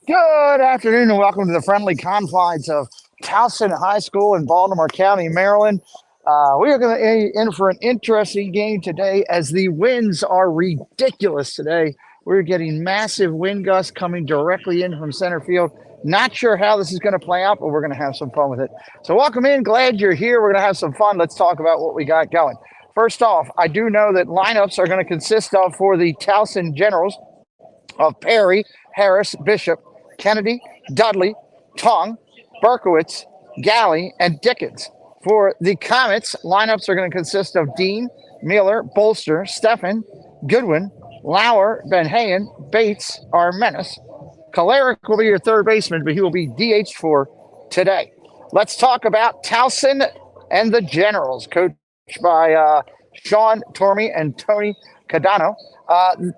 Good afternoon and welcome to the friendly confines of Towson High School in Baltimore County, Maryland. We are going to be in for an interesting game today as the winds are ridiculous today. We're getting massive wind gusts coming directly in from center field. Not sure how this is going to play out, but we're going to have some fun with it. So welcome in. Glad you're here. We're going to have some fun. Let's talk about what we got going. First off, I do know that lineups are going to consist of for the Towson Generals of Perry, Harris, Bishop, Kennedy, Dudley, Tong, Berkowitz, Galley, and Dickens. For the Comets, lineups are going to consist of Dean, Miller, Bolster, Steffen, Goodwin, Lauer, Ben Hayen, Bates, Armenis. Kalarick will be your third baseman, but he will be DH for today. Let's talk about Towson and the Generals, coached by Sean Tormey and Tony Cadano.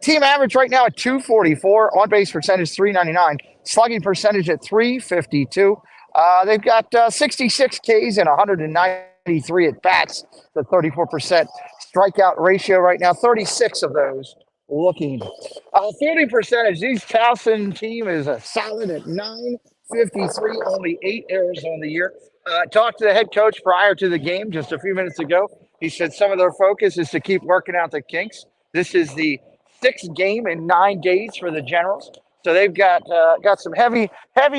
Team average right now at 244, on base percentage 399, slugging percentage at 352. They've got 66 Ks and 193 at bats, the 34% strikeout ratio right now, 36 of those looking. 30 percentage, these Towson team is a solid at 953, only 8 errors on the year. Talked to the head coach prior to the game just a few minutes ago. He said some of their focus is to keep working out the kinks. This is the 6th game in 9 days for the Generals. So they've got some heavy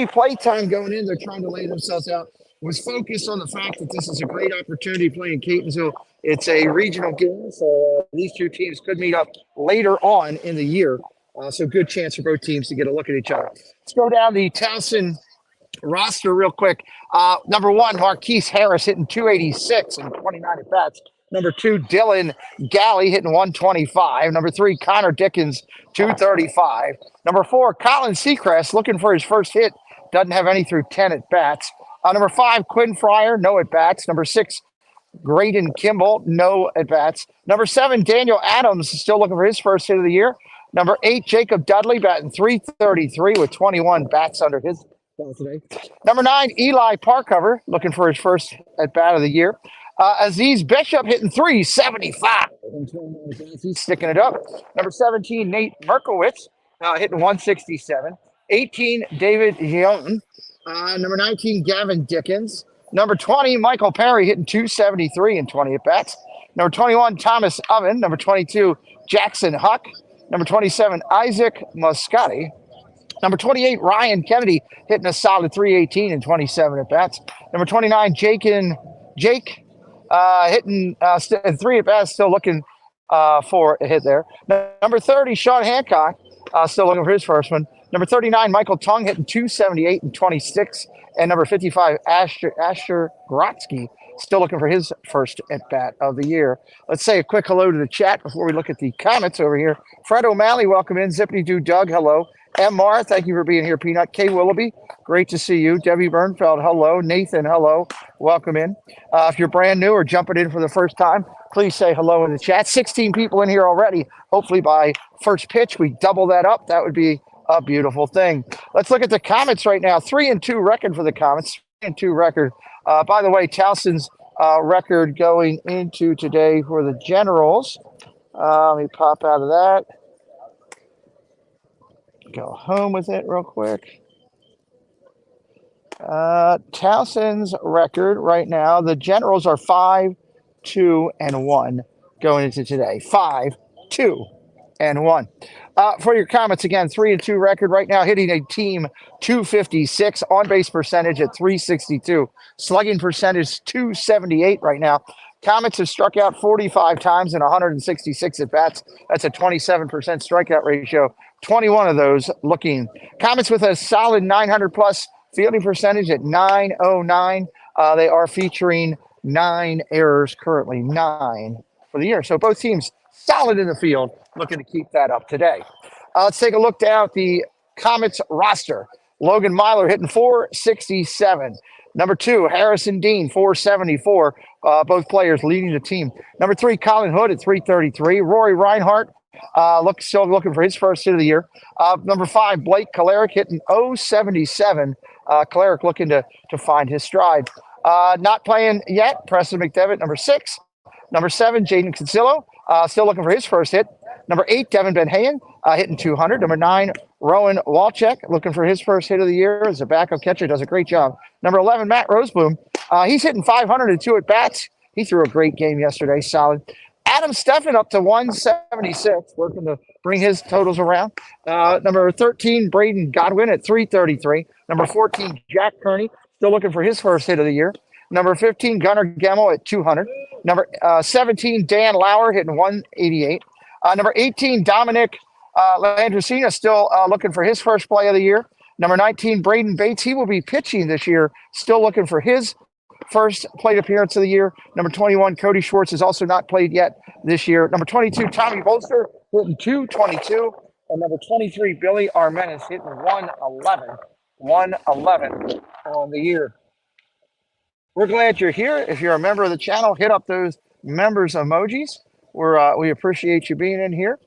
play time going in. They're trying to lay themselves out. Was focused on the fact that this is a great opportunity playing Catonsville. It's a regional game, so these two teams could meet up later on in the year. So good chance for both teams to get a look at each other. Let's go down the Towson roster real quick. Number 1, Marquise Harris hitting 286 and 29 at bats. Number 2, Dylan Galley hitting 125. Number 3, Connor Dickens, 235. Number 4, Colin Seacrest looking for his first hit. Doesn't have any through 10 at bats. Number 5, Quinn Fryer, no at bats. Number 6, Graydon Kimball, no at bats. Number 7, Daniel Adams, still looking for his first hit of the year. Number 8, Jacob Dudley, batting 333 with 21 bats under his belt today. Number 9, Eli Parkover, looking for his first at bat of the year. Aziz Bishop hitting 375. He's sticking it up. Number 17, Nate Merkowitz, hitting 167. 18, David Young. Number 19, Gavin Dickens. Number 20, Michael Perry hitting 273 and 20 at bats. Number 21, Thomas Oven. Number 22, Jackson Huck. Number 27, Isaac Moscati. Number 28, Ryan Kennedy hitting a solid 318 and 27 at bats. Number 29, Jake hitting 3 at bats, still looking for a hit there. Number 30, Sean Hancock, still looking for his first one. Number 39, Michael Tong hitting 278 and 26. And number 55, Asher Grotsky, still looking for his first at-bat of the year. Let's say a quick hello to the chat before we look at the comments over here. Fred O'Malley, welcome in. Zippity Doo Doug, hello. M. Mar, thank you for being here, Peanut. K. Willoughby, great to see you. Debbie Bernfeld, hello. Nathan, hello. Welcome in. If you're brand new or jumping in for the first time, please say hello in the chat. 16 people in here already. Hopefully by first pitch, we double that up. That would be a beautiful thing. Let's look at the Comets right now. 3-2 record for the Comets. 3-2 record. By the way, Towson's record going into today for the Generals. Let me pop out of that. Go home with it real quick. Towson's record right now, the Generals are 5-2-1 going into today. 5-2-1. For your comments, again, 3-2 record right now, hitting a team 256, on base percentage at 362, slugging percentage 278 right now. Comets have struck out 45 times and 166 at bats. That's a 27% strikeout ratio. 21 of those looking. Comets with a solid 900 plus fielding percentage at 909. They are featuring 9 errors currently, 9 for the year. So both teams solid in the field, looking to keep that up today. Let's take a look down at the Comets roster. Logan Myler hitting 467. Number 2, Harrison Dean, 474. Both players leading the team. Number 3, Colin Hood at 333. Rory Reinhart, still looking for his first hit of the year. Number 5, Blake Kalarick hitting 077. Kalarick looking to find his stride. Not playing yet, Preston McDevitt, number 6. Number 7, Jaden Consillo, still looking for his first hit. Number 8, Devin Ben Hayen. hitting 200. Number 9, Rowan Walchek, looking for his first hit of the year as a backup catcher, does a great job. Number 11, Matt Rosebloom, he's hitting 502 at bats. He threw a great game yesterday, solid. Adam Steffen up to 176, working to bring his totals around. Number 13, Braden Godwin at 333. Number 14, Jack Kearney, still looking for his first hit of the year. Number 15, Gunnar Gemmel at 200. Number 17, Dan Lauer hitting 188. Number 18, Dominic Landricina, still looking for his first play of the year. Number 19, Braden Bates, he will be pitching this year, still looking for his first plate appearance of the year. Number 21, Cody Schwartz has also not played yet this year. Number 22, Tommy Bolster hitting 222. And number 23, Billy Armenis hitting 111. 111 on the year. We're glad you're here. If you're a member of the channel, hit up those members emojis. We appreciate you being in here.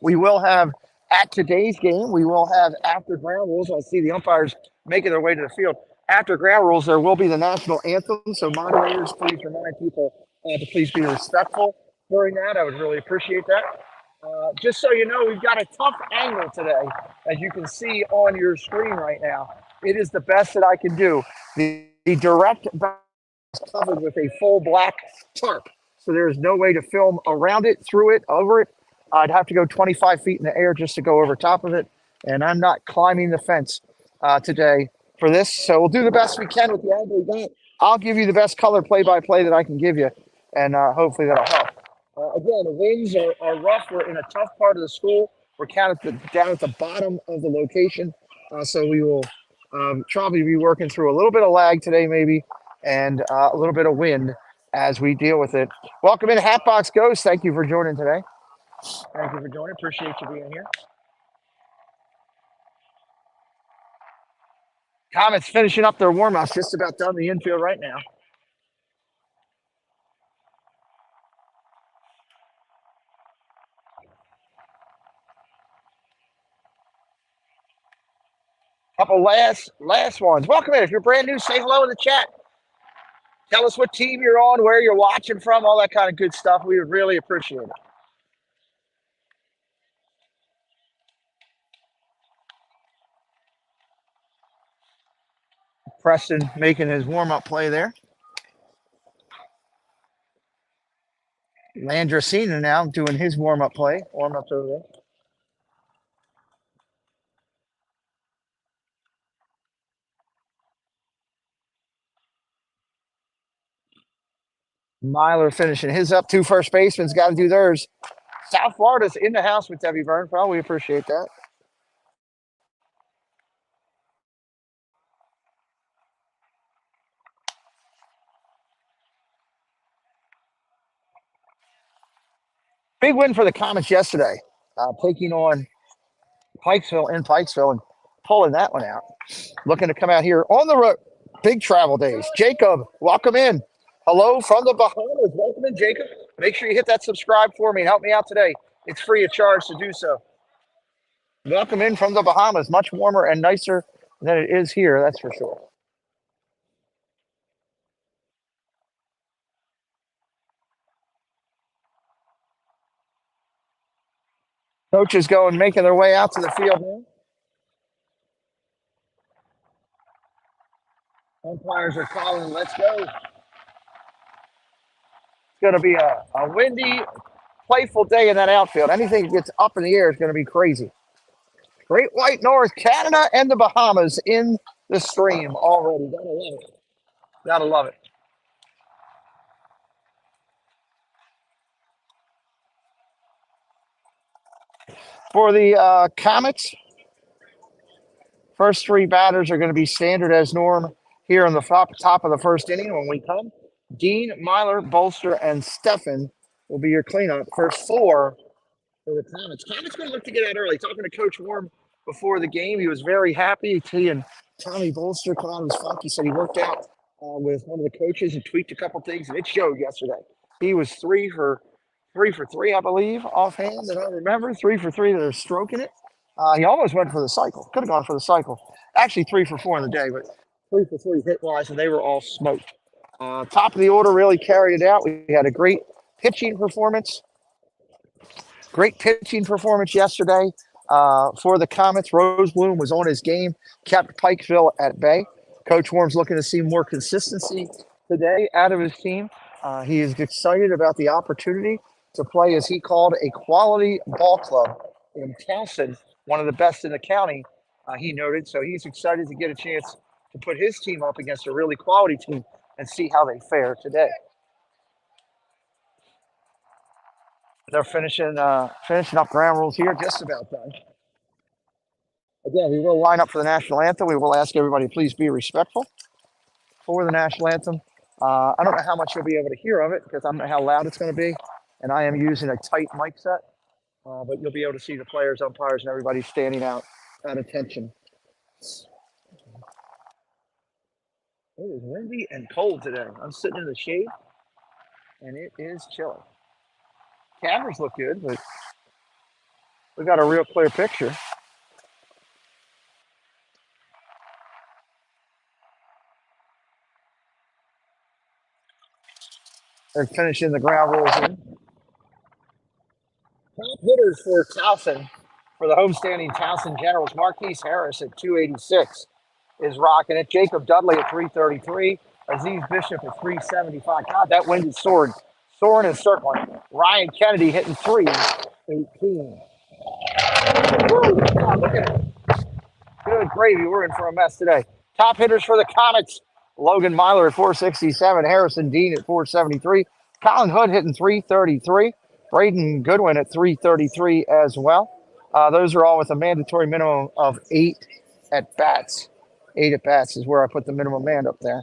We will have, at today's game, we will have after ground rules. I see the umpires making their way to the field. After ground rules, there will be the national anthem. So moderators, please remind people to please be respectful during that. I would really appreciate that. Just so you know, we've got a tough angle today, as you can see on your screen right now. It is the best that I can do. The direct is covered with a full black tarp, so there is no way to film around it, through it, over it. I'd have to go 25 feet in the air just to go over top of it, and I'm not climbing the fence today for this. So we'll do the best we can with the angle we got. I'll give you the best color play-by-play that I can give you, and hopefully that'll help. Again, the winds are rough. We're in a tough part of the school. We're down at the bottom of the location, so we will probably be working through a little bit of lag today, maybe, and a little bit of wind as we deal with it. Welcome in, Hatbox Ghost. Thank you for joining today. Thank you for joining. Appreciate you being here. Comets finishing up their warm-ups, just about done the infield right now. Couple last ones. Welcome in. If you're brand new, say hello in the chat. Tell us what team you're on, where you're watching from, all that kind of good stuff. We would really appreciate it. Preston making his warm-up play there. Landricina now doing his warm-up play. Warm-ups over there. Myler finishing his up. 2 first basemen's got to do theirs. South Florida's in the house with Debbie Burnfell. We appreciate that. Big win for the Comets yesterday, taking on Pikesville in Pikesville and pulling that one out. Looking to come out here on the road. Big travel days. Jacob, welcome in. Hello from the Bahamas. Welcome in, Jacob. Make sure you hit that subscribe for me and help me out today. It's free of charge to do so. Welcome in from the Bahamas. Much warmer and nicer than it is here, that's for sure. Coaches going, making their way out to the field now. Umpires are calling, let's go. It's going to be a windy, playful day in that outfield. Anything that gets up in the air is going to be crazy. Great White North, Canada, and the Bahamas in the stream already. Gotta love it. Gotta love it. For the Comets, first 3 batters are going to be standard as norm here on the top of the first inning when we come. Dean, Myler, Bolster, and Steffen will be your cleanup. First 4 for the Comets. Comets going to look to get out early. Talking to Coach Worm before the game, he was very happy. He and Tommy Bolster come out of his funk. He said he worked out with one of the coaches and tweaked a couple things, and it showed yesterday. He was 3 for 3, I believe, offhand, that I remember. 3 for 3 that are stroking it. He almost went for the cycle. Could have gone for the cycle. Actually, 3 for 4 in the day, but 3 for 3 hit-wise, and they were all smoked. Top of the order really carried it out. We had a great pitching performance Great pitching performance yesterday for the Comets. Rosebloom was on his game, kept Pikeville at bay. Coach Worm's looking to see more consistency today out of his team. He is excited about the opportunity to play, as he called, a quality ball club in Towson, one of the best in the county, he noted. So he's excited to get a chance to put his team up against a really quality team and see how they fare today. They're finishing up ground rules here, just about done. Again, we will line up for the national anthem. We will ask everybody, please be respectful for the national anthem. I don't know how much you'll be able to hear of it because I don't know how loud it's going to be, and I am using a tight mic set. But you'll be able to see the players, umpires, and everybody standing out at attention. It is windy and cold today. I'm sitting in the shade, and it is chilly. Cameras look good, but we got a real clear picture. They're finishing the ground rules in. Top hitters for Towson, for the homestanding Towson Generals, Marquise Harris at 286 is rocking it. Jacob Dudley at 333. Aziz Bishop at 375. God, that wind is soaring and circling. Ryan Kennedy hitting 318. God, look at it. Good gravy. We're in for a mess today. Top hitters for the Comets. Logan Myler at 467. Harrison Dean at 473. Colin Hood hitting 333. Braden Goodwin at 333 as well. Those are all with a mandatory minimum of 8 at-bats. 8 at-bats is where I put the minimum man up there.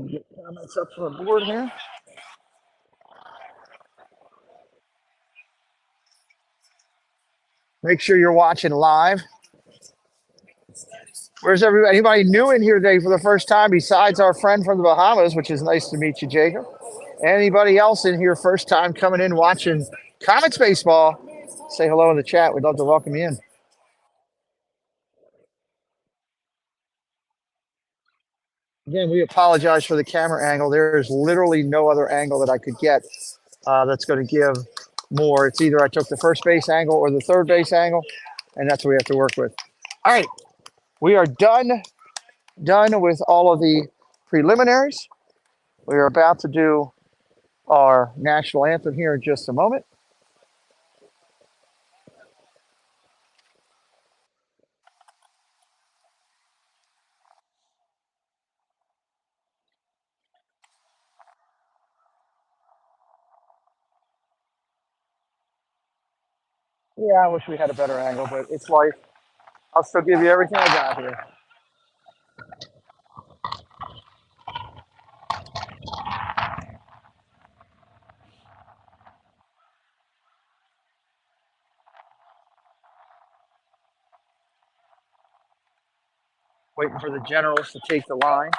Get comments up for the board here. Make sure you're watching live. Where's everybody? Anybody new in here today for the first time besides our friend from the Bahamas, which is nice to meet you, Jacob? Anybody else in here first time coming in watching Comets baseball? Say hello in the chat. We'd love to welcome you in. Again, we apologize for the camera angle. There is literally no other angle that I could get that's going to give more. It's either I took the first base angle or the third base angle, and that's what we have to work with. All right, we are done with all of the preliminaries. We are about to do our national anthem here in just a moment. Yeah, I wish we had a better angle, but it's life. I'll still give you everything I got here. Waiting for the Generals to take the line.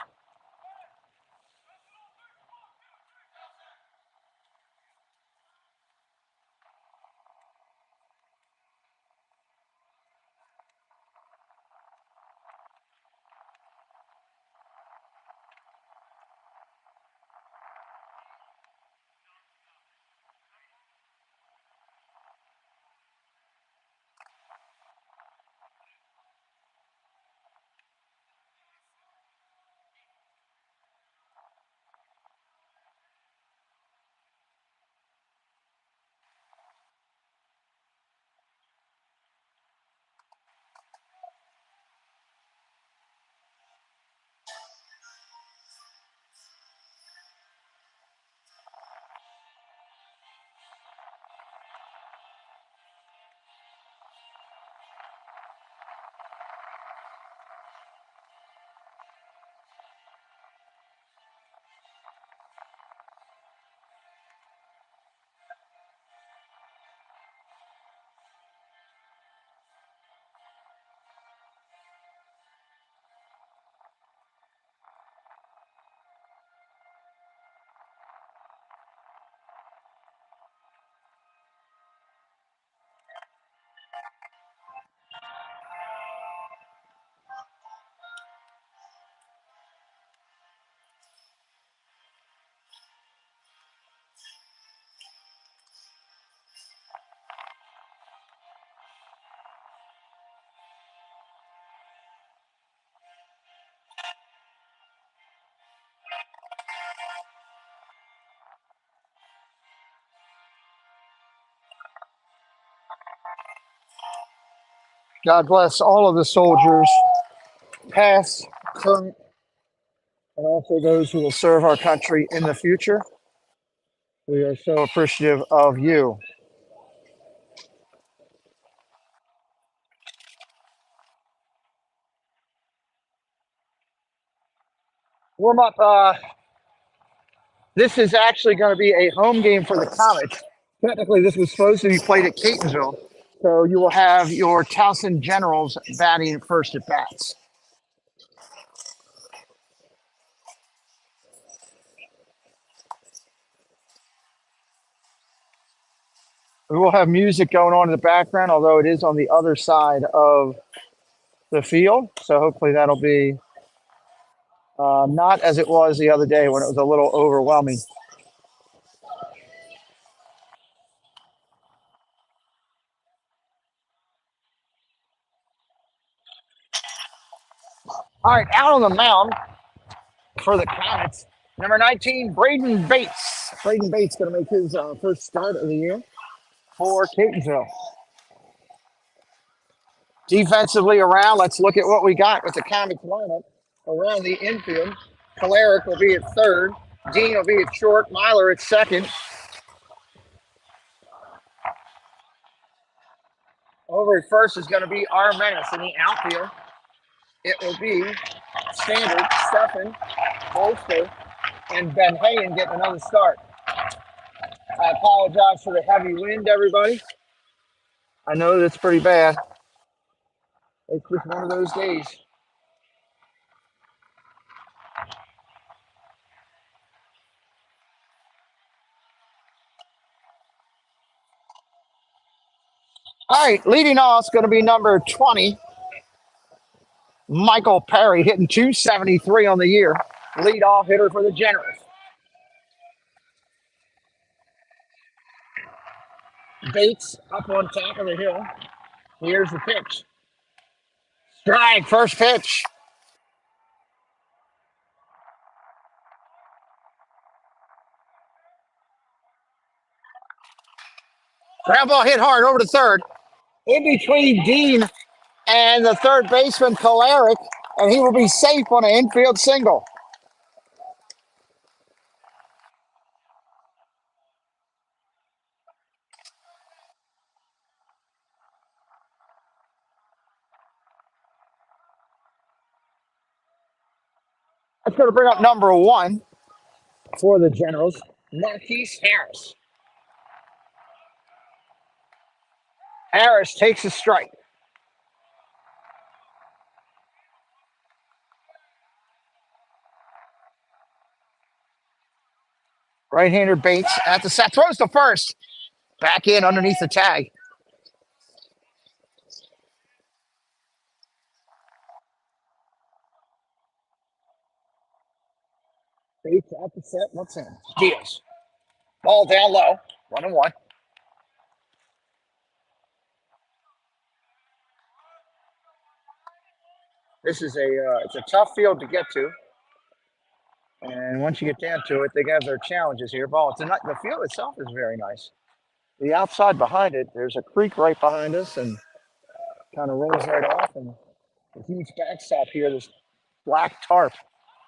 God bless all of the soldiers, past, current, and also those who will serve our country in the future. We are so appreciative of you. Warm up. This is actually going to be a home game for the Comets. Technically, this was supposed to be played at Catonsville. So you will have your Towson Generals batting first at bats. We will have music going on in the background, although it is on the other side of the field. So hopefully that'll be not as it was the other day when it was a little overwhelming. All right, out on the mound for the Comets, number 19, Braden Bates. Braden Bates going to make his first start of the year for Catonsville. Defensively around, let's look at what we got with the Comets lineup around the infield. Kalarick will be at third. Dean will be at short. Myler at second. Over at first is going to be our menace in the outfield. It will be Standard, Stephan, Bolster, and Ben Hayen getting another start. I apologize for the heavy wind, everybody. I know that's pretty bad. It's just one of those days. All right, leading off is going to be number 20, Michael Perry, hitting 273 on the year. Lead off hitter for the Generals. Bates up on top of the hill. Here's the pitch. Strike, first pitch. Ground ball hit hard over to third. In between Dean and the third baseman, Kalarick, and he will be safe on an infield single. That's going to bring up number 1 for the Generals, Marquise Harris. Harris takes a strike. Right-hander Bates at the set, throws to first. Back in underneath the tag. Bates at the set, what's in? Diaz. Ball down low, 1-1. This is it's a tough field to get to. And once you get down to it, they have their challenges here. The field itself is very nice. The outside behind it, there's a creek right behind us and kind of rolls right off. And the huge backstop here, this black tarp,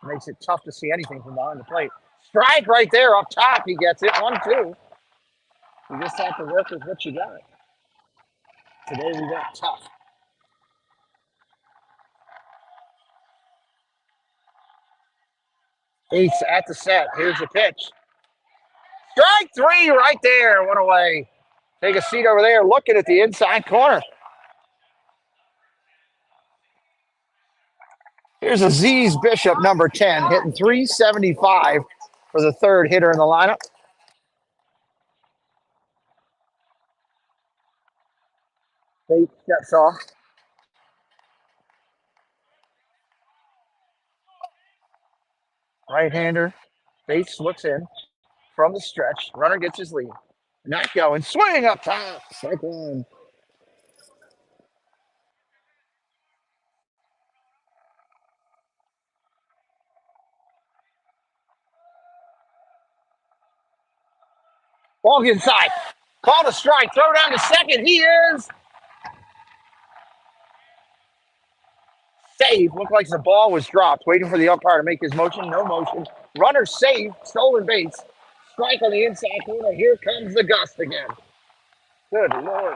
makes it tough to see anything from behind the plate. Strike right there up top. He gets it. 1-2. You just have to work with what you got. Today we got tough. Bates at the set. Here's the pitch. Strike 3 right there. 1 away. Take a seat over there looking at the inside corner. Here's Aziz Bishop, number 10, hitting 375 for the third hitter in the lineup. Bates steps off. Right-hander. Bates looks in from the stretch. Runner gets his lead. Not going. Swing up top. Strike 1. Ball inside. Called a strike. Throw down to second. He is Save. Looked like the ball was dropped. Waiting for the umpire to make his motion. No motion. Runner safe. Stolen base. Strike on the inside corner. Here comes the gust again. Good Lord.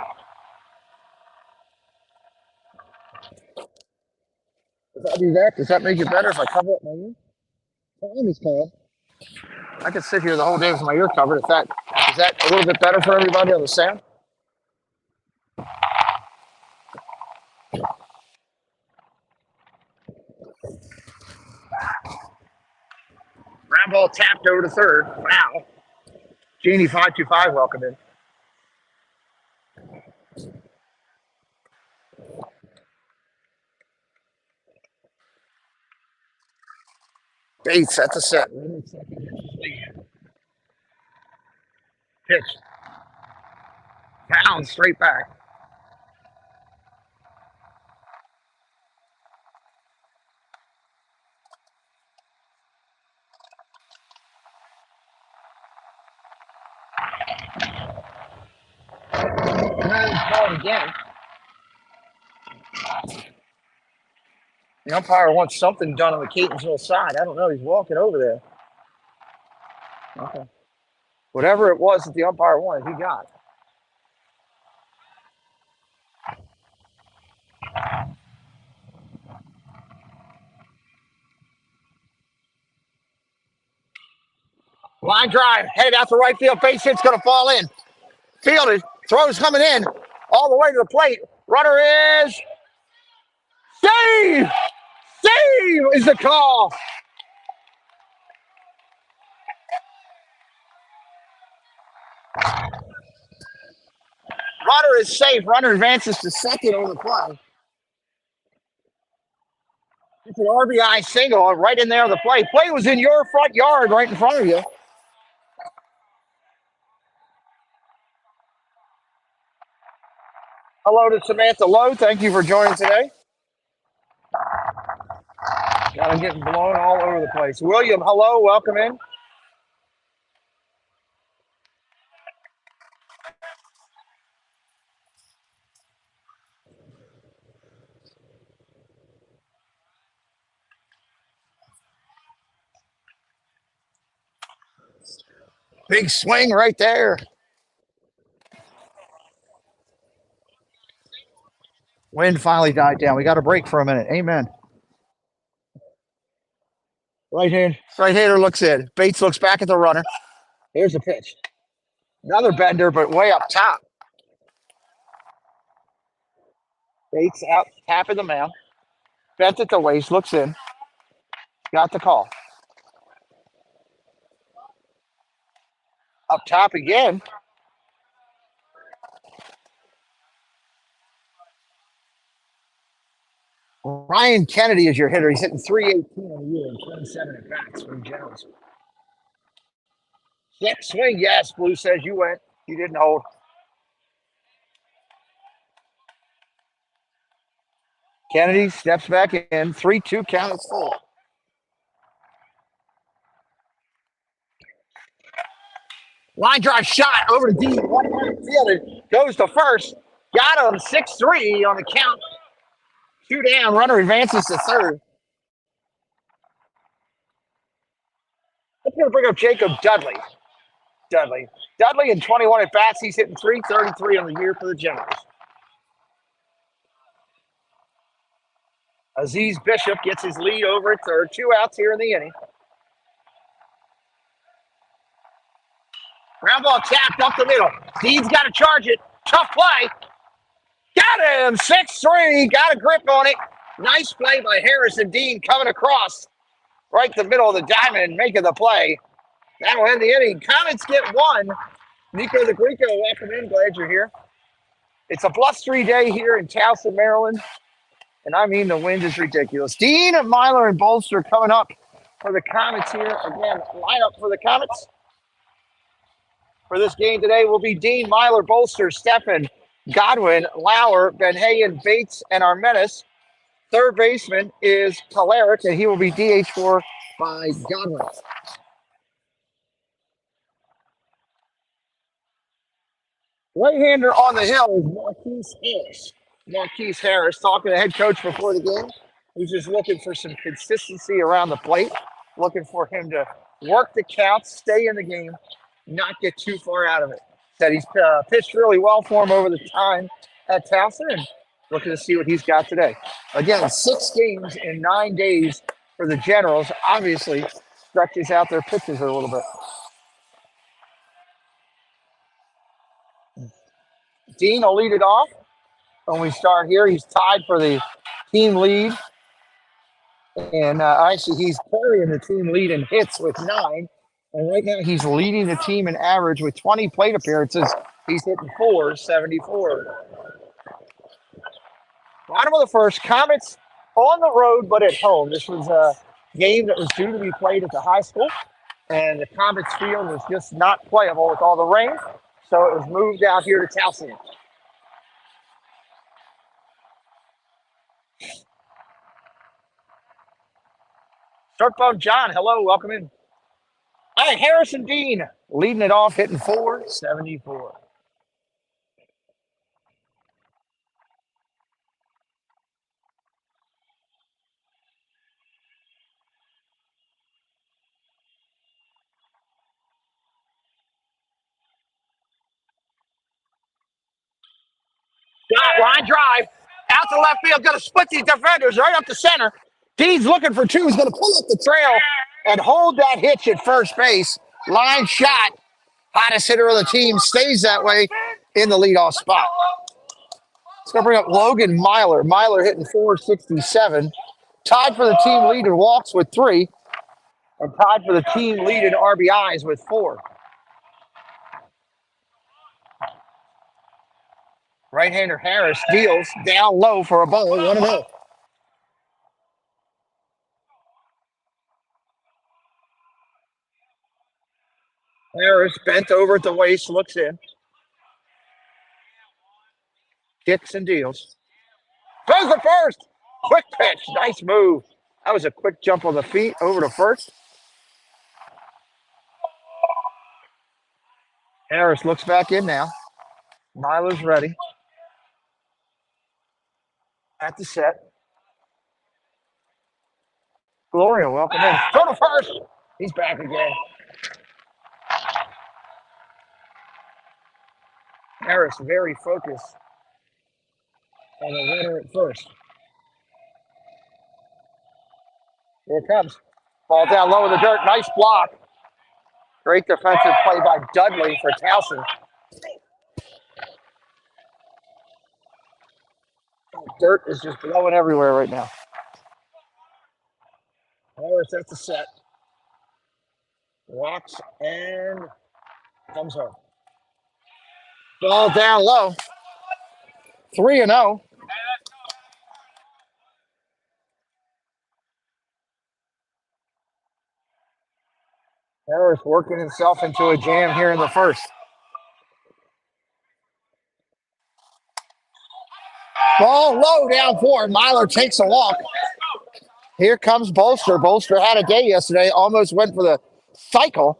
If I do that, does that make it better if I cover up my ear? Time is called. I could sit here the whole day with my ear covered. If that is that a little bit better for everybody on the sound? Ground ball tapped over to third. Wow. Genie 525 welcome in. Bates at the set. Pitch. Pound straight back. Called again. The umpire wants something done on the Catonsville side. I don't know. He's walking over there. Okay. Whatever it was that the umpire wanted, he got. Line drive, headed out to right field. Base hit's going to fall in. Fielded, throws coming in, all the way to the plate. Runner is save. Save is the call. Runner is safe. Runner advances to second on the play. It's an RBI single right in there on the play. Play was in your front yard, right in front of you. Hello to Samantha Lowe. Thank you for joining today. Got him getting blown all over the place. William, hello. Welcome in. Big swing right there. Wind finally died down. We got a break for a minute. Amen. Right-hander looks in. Bates looks back at the runner. Here's the pitch. Another bender, but way up top. Bates out, tapping the mound. Bent at the waist, looks in. Got the call. Up top again. Ryan Kennedy is your hitter. He's hitting 318 on the year and 27 at bats for the Generals. Check swing, yes. Blue says you went. You didn't hold. Kennedy steps back in. 3-2 count is full. Line drive shot over to deep. One fielder goes to first. Got him 6-3 on the count. 2 down. Runner advances to third. Let's going to bring up Jacob Dudley. Dudley in 21 at bats. He's hitting 333 on the year for the Generals. Aziz Bishop gets his lead over at third. 2 outs here in the inning. Ground ball tapped up the middle. Dean's got to charge it. Tough play. Got him. 6-3. Got a grip on it. Nice play by Harrison Dean coming across right the middle of the diamond, making the play. That'll end the inning. Comets get 1. Nico the Greco, welcome in. Glad you're here. It's a blustery day here in Towson, Maryland. And I mean, the wind is ridiculous. Dean, Myler, and Bolster coming up for the Comets here. Again, lineup for the Comets for this game today will be Dean, Myler, Bolster, Steffen, Godwin, Lauer, Benhayen, Bates, and Armenis. Third baseman is Polarik, and he will be DH4 by Godwin. Right-hander on the hill is Marquise Harris. Marquise Harris talking to head coach before the game. who's just looking for some consistency around the plate, looking for him to work the count, stay in the game, not get too far out of it. Said he's pitched really well for him over the time at Towson, and looking to see what he's got today. Again, 6 games in 9 days for the Generals. Obviously, stretches out their pitches a little bit. Dean will lead it off when we start here. He's tied for the team lead. And actually, he's carrying the team lead in hits with 9. And right now, he's leading the team in average with 20 plate appearances. He's hitting 474. Bottom of the first, Comets on the road but at home. This was a game that was due to be played at the high school, and the Comets field was just not playable with all the rain, so it was moved out here to Towson. Shortbone John, hello, welcome in. All right, Harrison Dean leading it off, hitting 474. Line drive out to left field, going to split these defenders right up the center. Dean's looking for 2. He's going to pull up the trail and hold that hitch at first base. Line shot. Hottest hitter of the team stays that way in the leadoff spot. It's going to bring up Logan Myler. Myler hitting 467. Tied for the team lead in walks with 3. And tied for the team lead in RBIs with 4. Right-hander Harris deals down low for a ball, 1-0. Harris bent over at the waist, looks in. Kicks and deals. Throws the first. Quick pitch. Nice move. That was a quick jump on the feet over to first. Harris looks back in now. Myler's ready. At the set. Gloria, welcome in. Throw to first. He's back again. Harris very focused on the runner at first. Here it comes. Ball down low in the dirt. Nice block. Great defensive play by Dudley for Towson. Dirt is just blowing everywhere right now. Harris at the set. Walks and comes home. Ball down low. 3-0. Harris working himself into a jam here in the first. Ball low down 4. Myler takes a walk. Here comes Bolster. Bolster had a day yesterday. Almost went for the cycle.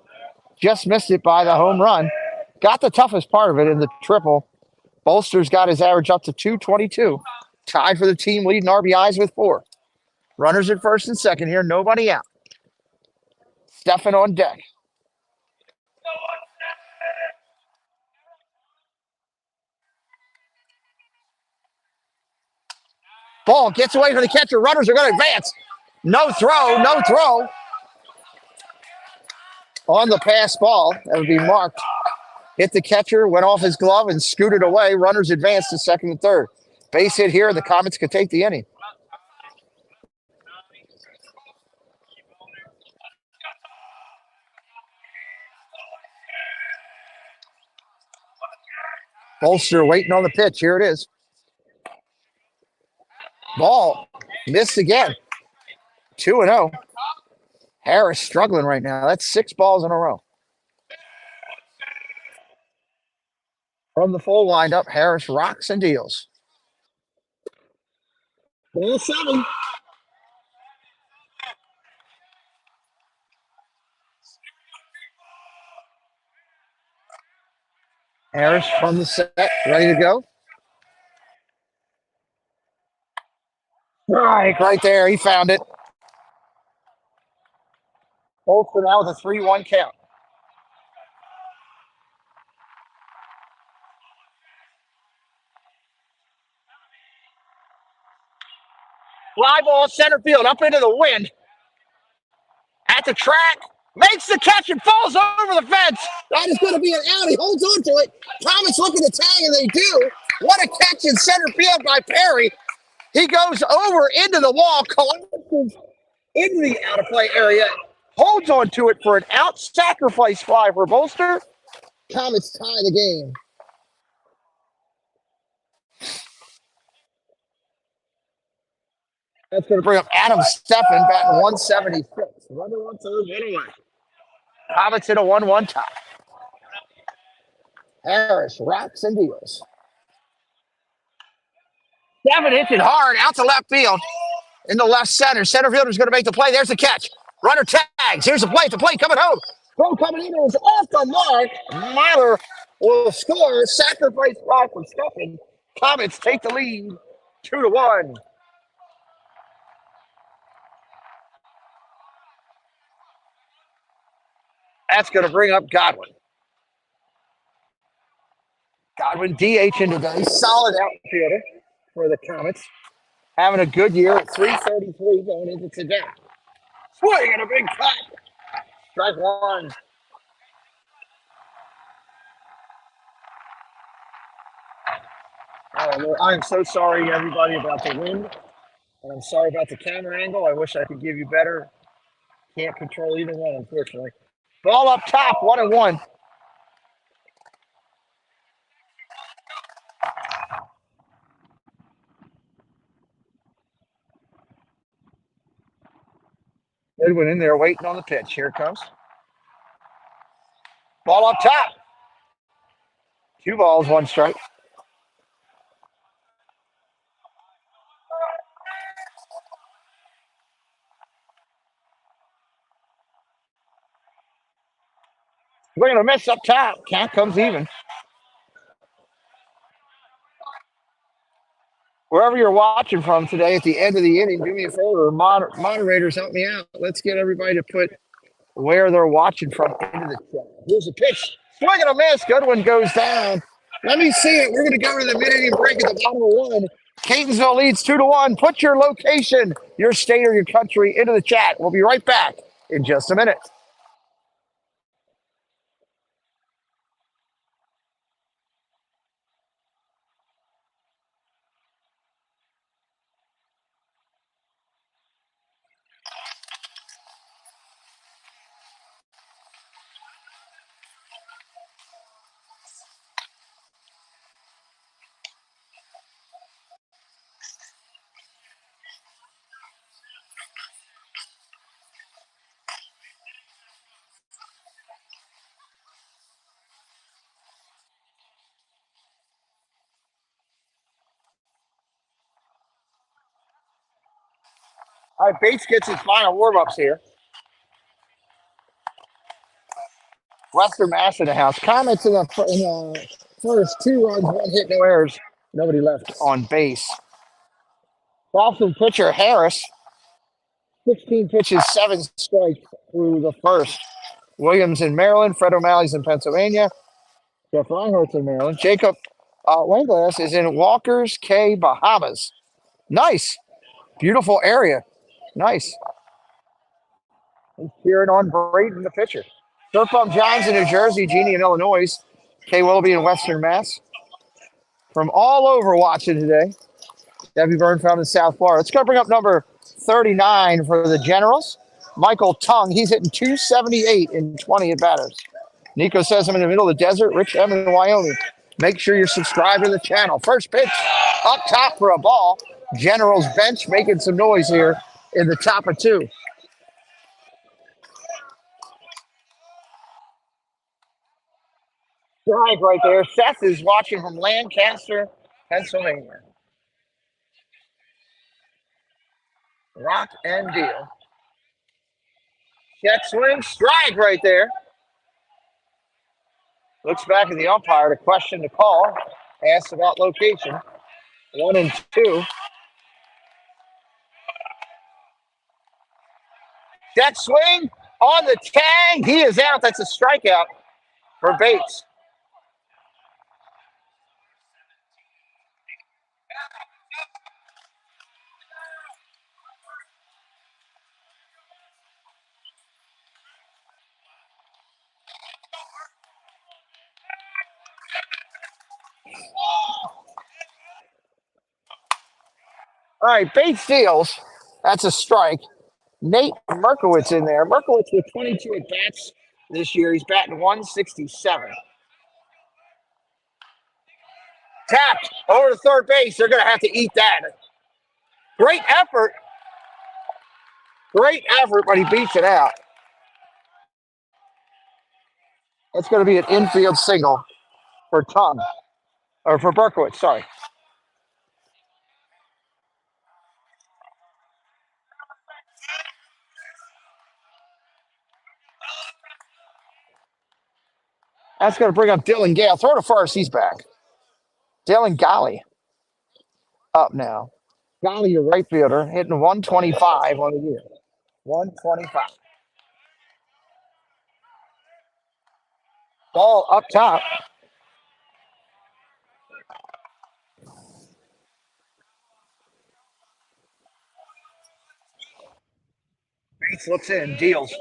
Just missed it by the home run. Got the toughest part of it in the triple. Bolster's got his average up to 222. Tied for the team lead in RBIs with 4. Runners at first and second here. Nobody out. Stefan on deck. Ball gets away from the catcher. Runners are going to advance. No throw. No throw. On the pass ball. That would be marked. Hit the catcher, went off his glove, and scooted away. Runners advance to second and third. Base hit here. The Comets could take the inning. Bolster waiting on the pitch. Here it is. Ball missed again. 2-0. Harris struggling right now. That's 6 balls in a row. From the full windup, Harris rocks and deals. Ball 7. Harris from the set, ready to go. Strike right there. He found it. Both for now with a 3-1 count. Fly ball center field up into the wind. At the track. Makes the catch and falls over the fence. That is going to be an out. He holds on to it. Thomas looking to tag, and they do. What a catch in center field by Perry. He goes over into the wall, collapses in the out of play area, holds on to it for an out sacrifice fly for Bolster. Comets tie the game. That's going to bring up Adam Steffen batting 176. Runner on third, one away. Comets in a 1-1 tie. Harris rocks and deals. Steffen hits it hard out to left field. In the left center. Center fielder's going to make the play. There's the catch. Runner tags. Here's the play. The play coming home. Throw coming in. It was off the mark. Myler will score. Sacrifice fly for Steffen. Comets take the lead 2-1. That's going to bring up Godwin. Godwin DH in today. Solid outfielder for the Comets. Having a good year at 333 going into today. Swing and a big cut. Strike one. Oh, I'm so sorry, everybody, about the wind. And I'm sorry about the camera angle. I wish I could give you better. Can't control either one, unfortunately. Ball up top, 1-1. Goodwin in there waiting on the pitch. Here it comes. Ball up top. 2 balls, 1 strike. We're going to miss up top. Count comes even. Wherever you're watching from today at the end of the inning, do me a favor. Moderators, help me out. Let's get everybody to put where they're watching from into the chat. Here's a pitch. Swing and a miss. Goodwin goes down. Let me see it. We're going to go to the mid-inning break at the bottom of 1. Catonsville leads 2-1. Put your location, your state, or your country into the chat. We'll be right back in just a minute. All right, Bates gets his final warm-ups here. Western Mass in the house. Comets in the first 2 runs, 1 hit, no errors. Nobody left on base. Boston pitcher Harris, 16 pitches, 7 strikes through the first. Williams in Maryland. Fred O'Malley's in Pennsylvania. Jeff Reinhardt's in Maryland. Jacob Wenglass is in Walker's Cay, Bahamas. Nice. Beautiful area. Nice. He's cheering on Braden, the pitcher. Surf Bump Johns in New Jersey. Jeannie in Illinois. Kay Willoughby in Western Mass. From all over watching today. Debbie Byrne found in South Florida. Let's go bring up number 39 for the Generals. Michael Tung. He's hitting 278 in 20 at-batters. Nico says I'm in the middle of the desert. Rich M in Wyoming. Make sure you're subscribed to the channel. First pitch up top for a ball. Generals bench making some noise here in the top of 2. Drive right there. Seth is watching from Lancaster, Pennsylvania. Rock and deal. Check swing, strike right there. Looks back at the umpire to question the call. Asks about location. 1 and 2. That swing on the tag. He is out. That's a strikeout for Bates. All right, Bates steals. That's a strike. Nate Merkowitz in there. Merkowitz with 22 at bats this year. He's batting 167. Tapped over to third base. They're going to have to eat that. Great effort. Great effort, but he beats it out. That's going to be an infield single for Tom, or for Berkowitz, sorry. That's going to bring up Dylan Gale. Throw to first. He's back. Dylan Golly up now. Golly, your right fielder, hitting 125 on the year. 125. Ball up top. Bates looks in, deals.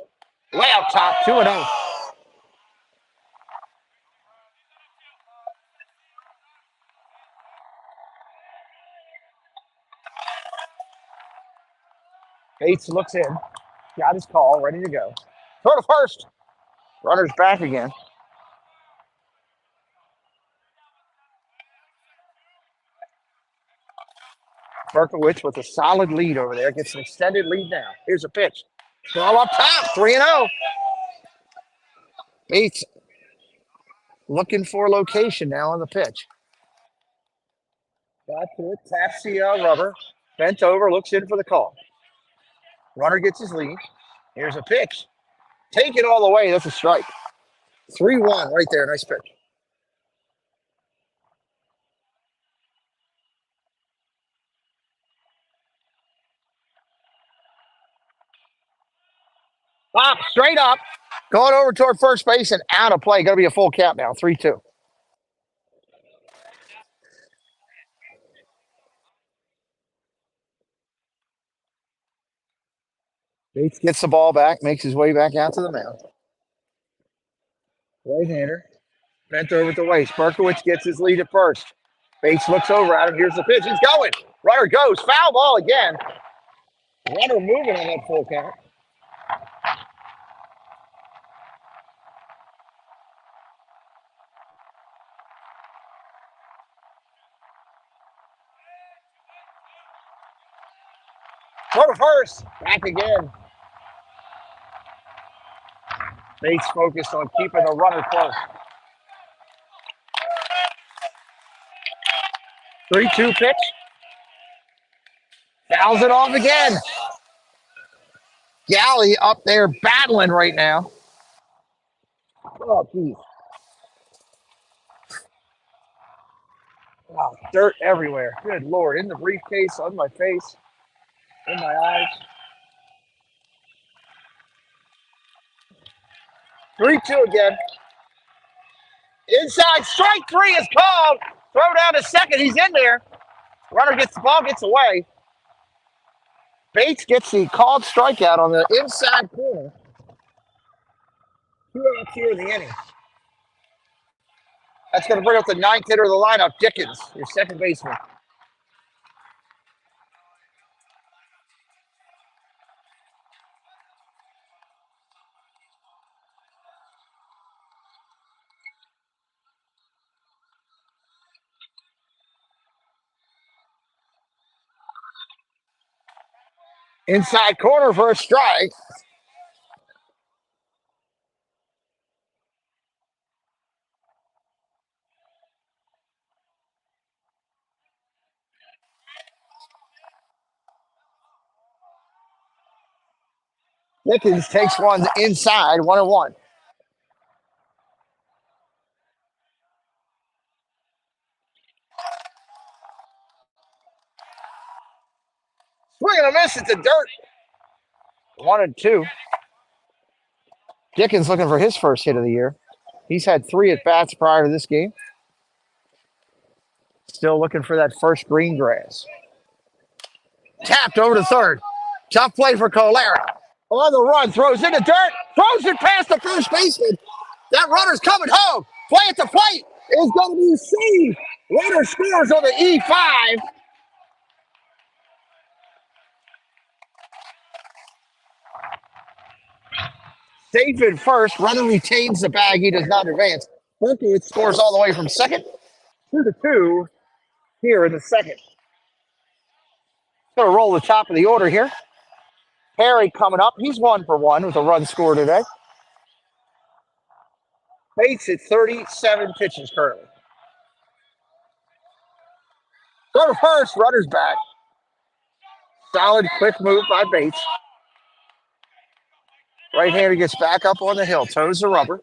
Way up top, 2-0. Bates looks in, got his call, ready to go. Throw to first. Runner's back again. Berkowitz with a solid lead over there. Gets an extended lead now. Here's a pitch. Ball up top, 3-0. Bates looking for location now on the pitch. Back to it, taps the rubber. Bent over, looks in for the call. Runner gets his lead. Here's a pitch. Take it all the way. That's a strike. 3-1 right there. Nice pitch. Pop, straight up. Going over toward first base and out of play. Going to be a full count now. 3-2. Bates gets the ball back, makes his way back out to the mound. Right-hander. Bent over at the waist. Berkowitz gets his lead at first. Bates looks over at him. Here's the pitch. He's going. Runner goes. Foul ball again. Runner moving on that full count. Throw to first. Back again. Bates focused on keeping the runner close. 3-2 pitch. Fouls it off again. Galley up there battling right now. Oh, geez. Wow, dirt everywhere. Good Lord. In the briefcase, on my face, in my eyes. 3-2 again. Inside, strike three is called. Throw down to second. He's in there. Runner gets the ball, gets away. Bates gets the called strikeout on the inside corner. 2 outs here in the inning. That's going to bring up the ninth hitter of the lineup, Dickens, your second baseman. Inside corner for a strike. Dickens takes one inside, 1-1. Swing and a miss at the dirt. 1-2. Dickens looking for his first hit of the year. He's had 3 at-bats prior to this game. Still looking for that first green grass. Tapped over to third. Tough play for Colera. On the run, throws in the dirt, throws it past the first baseman. That runner's coming home. Play at the plate is going to be saved. Runner scores on the E5. Safe at first. Runner retains the bag. He does not advance. Berkowitz scores all the way from second. 2-2 here in the second. Going to roll the top of the order here. Perry coming up. He's 1 for 1 with a run score today. Bates at 37 pitches currently. Go to first. Runner's back. Solid, quick move by Bates. Right-hander gets back up on the hill. Toes the rubber.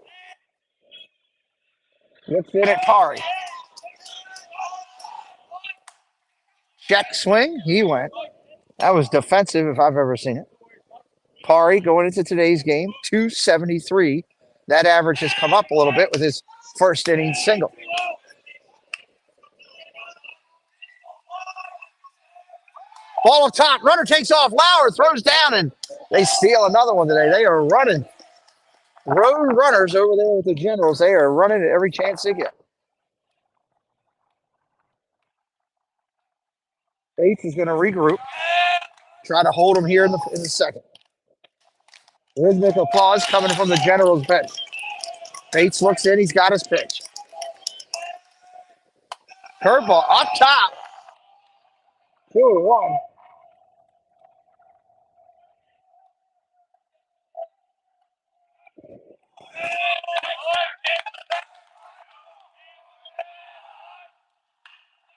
Looks in at Pari. Check swing. He went. That was defensive if I've ever seen it. Pari going into today's game, 273. That average has come up a little bit with his first inning single. Ball up top. Runner takes off. Lauer throws down, and they steal another one today. They are running. Road runners over there with the Generals. They are running at every chance they get. Bates is going to regroup. Try to hold him here in the second. Rhythmic applause coming from the Generals bench. Bates looks in. He's got his pitch. Curveball up top. 2-1.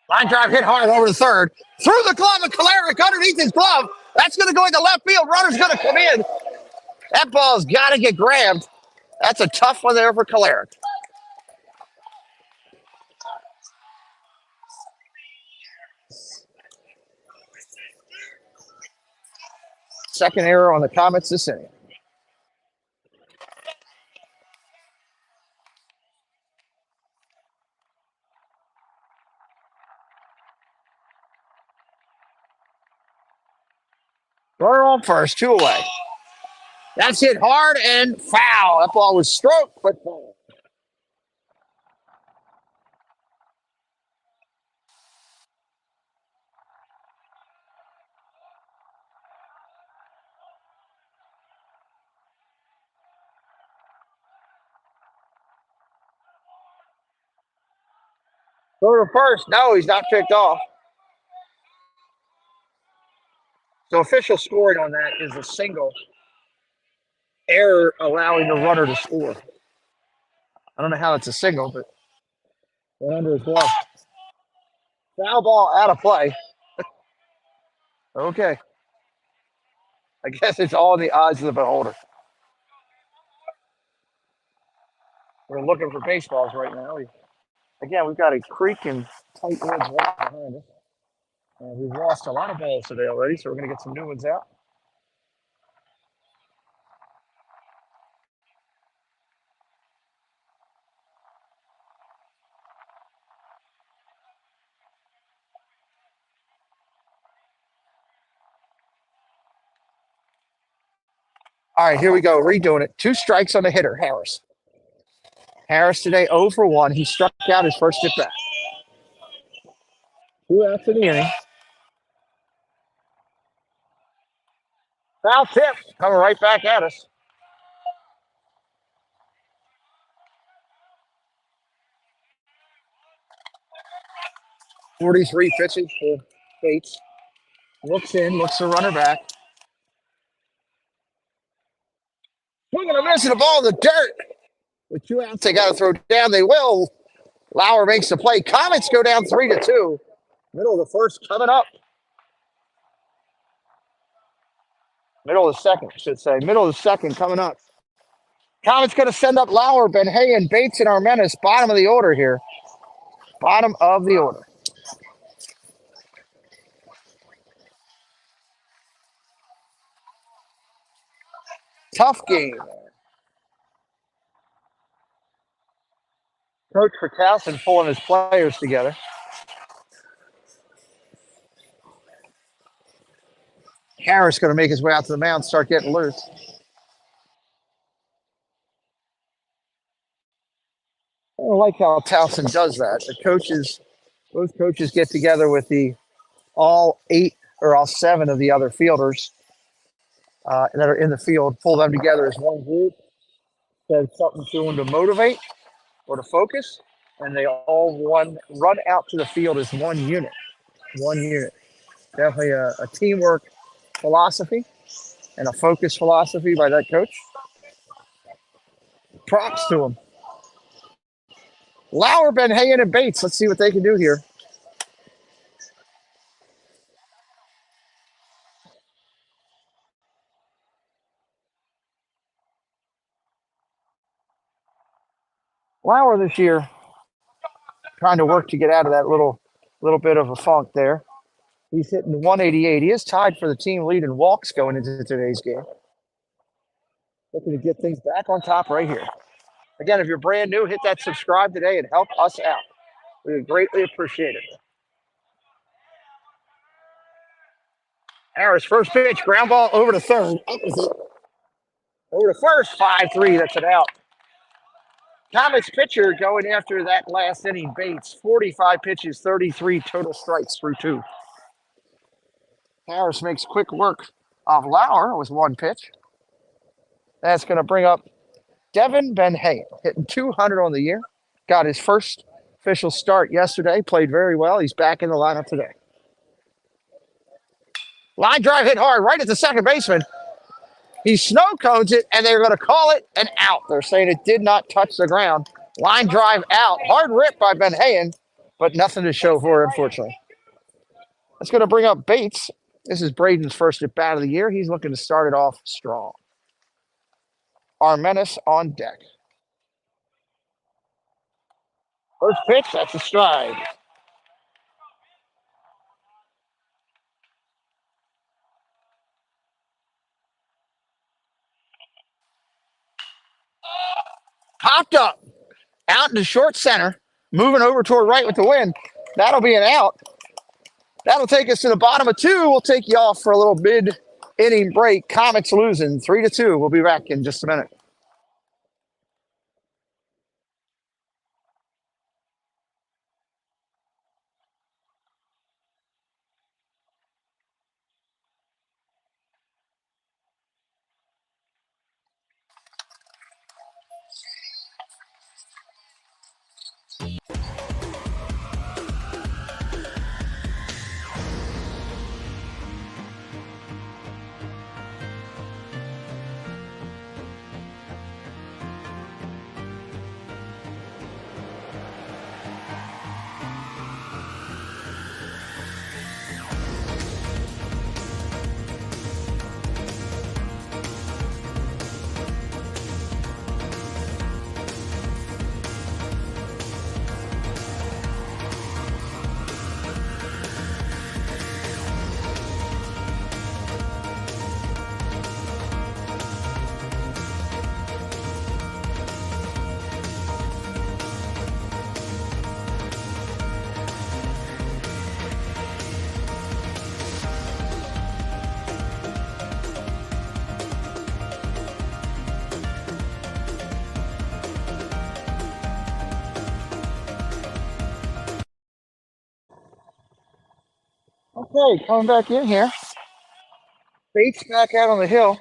Line drive hit hard over the third. Through the glove of Kalarick underneath his glove. That's going to go into left field. Runner's going to come in. That ball's got to get grabbed. That's a tough one there for Kalarick. Second error on the Comets this inning. Runner on first, 2 away. That's hit hard and foul. That ball was stroked, but foul. Go to first. No, he's not picked off. So official scoring on that is a single. Error allowing the runner to score. I don't know how it's a single, but went under his glove. Foul ball out of play. Okay. I guess it's all in the eyes of the beholder. We're looking for baseballs right now. Again, we've got a creek and tight woods right behind us. And we've lost a lot of balls today already, so we're going to get some new ones out. All right, here we go. Redoing it. 2 strikes on the hitter, Harris. Harris today 0 for 1. He struck out his first at bat. 2 outs in the inning. Foul tip coming right back at us. .43 pitches for Bates. Looks in, looks the runner back. Swinging and missing the ball in the dirt. With 2 outs, they got to throw down. They will. Lauer makes the play. Comets go down 3-2. Middle of the first coming up. Middle of the second, I should say. Middle of the second coming up. Comets going to send up Lauer, Benhayan, Bates, and Armenis. Bottom of the order here. Bottom of the order. Tough game. Coach for Towson pulling his players together. Harris going to make his way out to the mound, start getting loose. I like how Towson does that. The coaches, both coaches get together with the all 8 or all 7 of the other fielders that are in the field, pull them together as one group, says something to them to motivate or to focus, and they all run out to the field as one unit. One unit. Definitely a teamwork philosophy and a focus philosophy by that coach. Props to him. Lauer, Ben Hayen, and Bates. Let's see what they can do here. Lauer this year trying to work to get out of that little bit of a funk there. He's hitting 188. He is tied for the team lead in walks going into today's game. Looking to get things back on top right here. Again, if you're brand new, hit that subscribe today and help us out. We would greatly appreciate it. Harris, first pitch, ground ball over to third. Over to first, 5-3. That's an out. Comets pitcher going after that last inning, Bates. 45 pitches, 33 total strikes through 2. Harris makes quick work of Lauer with 1 pitch. That's going to bring up Devin Ben Hayen, hitting 200 on the year. Got his first official start yesterday. Played very well. He's back in the lineup today. Line drive hit hard right at the second baseman. He snow cones it, and they're going to call it an out. They're saying it did not touch the ground. Line drive out. Hard rip by Ben Hayen, but nothing to show for it, unfortunately. That's going to bring up Bates. This is Braden's first at bat of the year. He's looking to start it off strong. Armenis on deck. First pitch, that's a strike. Popped up. Out into short center. Moving over toward right with the wind. That'll be an out. That'll take us to the bottom of 2. We'll take you off for a little mid-inning break. Comets losing 3-2. We'll be back in just a minute. Okay, coming back in here. Bates back out on the hill.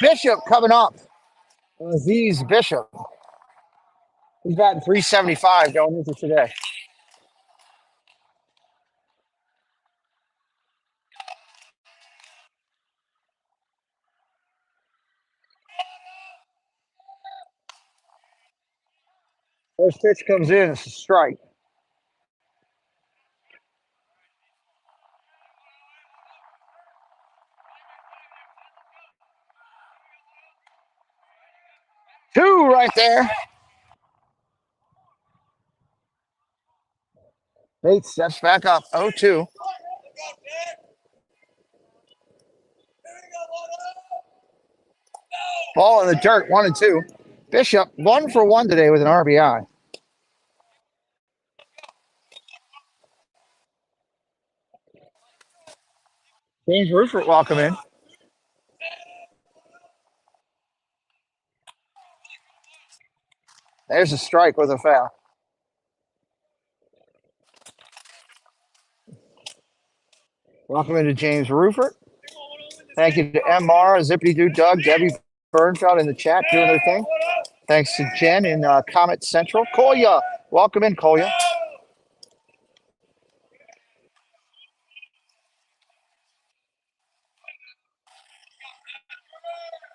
Bishop coming up. Aziz Bishop. He's batting 375 going into today. First pitch comes in. It's a strike. Two right there. Bates steps back up. 0-2. Ball in the dirt, 1-2. Bishop, 1-for-1 today with an RBI. James Rufert, welcome in. There's a strike with a foul. Welcome into James Rufert. Thank you to MR, Zippity Doo Doug, Debbie Bernfeld in the chat doing their thing. Thanks to Jen in Comet Central. Kolya, welcome in, Kolya.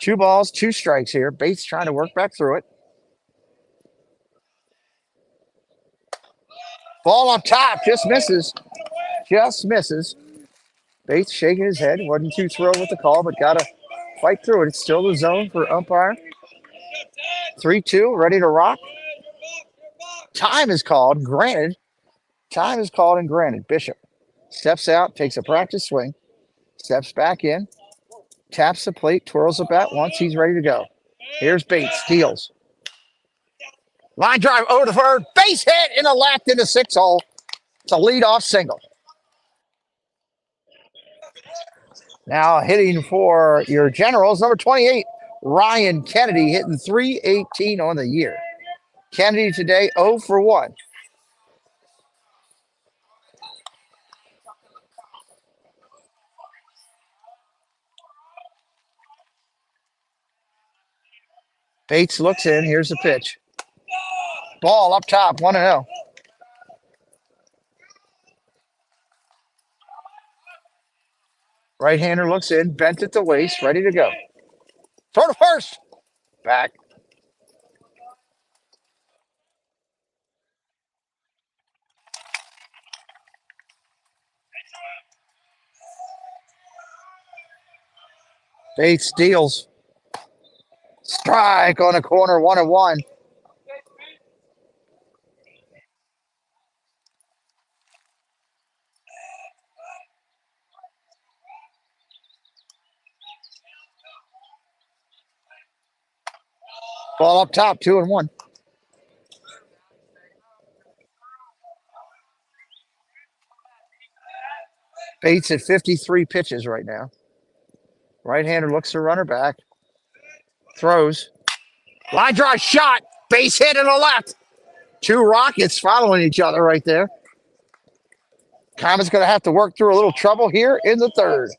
Two balls, two strikes here. Bates trying to work back through it. Ball up top, just misses. Just misses. Bates shaking his head. Wasn't too thrilled with the call, but got to fight through it. It's still the zone for umpire. 3-2, ready to rock. Time is called, granted. Time is called and granted. Bishop steps out, takes a practice swing, steps back in, taps the plate, twirls the bat once. He's ready to go. Here's Bates, steals. Line drive over to third. Base hit in the left into 6-hole. It's a leadoff single. Now hitting for your Generals, number 28, Ryan Kennedy, hitting .318 on the year. Kennedy today 0-for-1. Bates looks in. Here's the pitch. Ball up top, 1-0. Right-hander looks in, bent at the waist, ready to go. Throw to first. Back. Bates deals. Strike on the corner, 1-1. Ball up top, 2-1. Bates at 53 pitches right now. Right-hander looks to runner back. Throws. Line drive shot. Base hit in the left. Two Rockets following each other right there. Comet's going to have to work through a little trouble here in the third.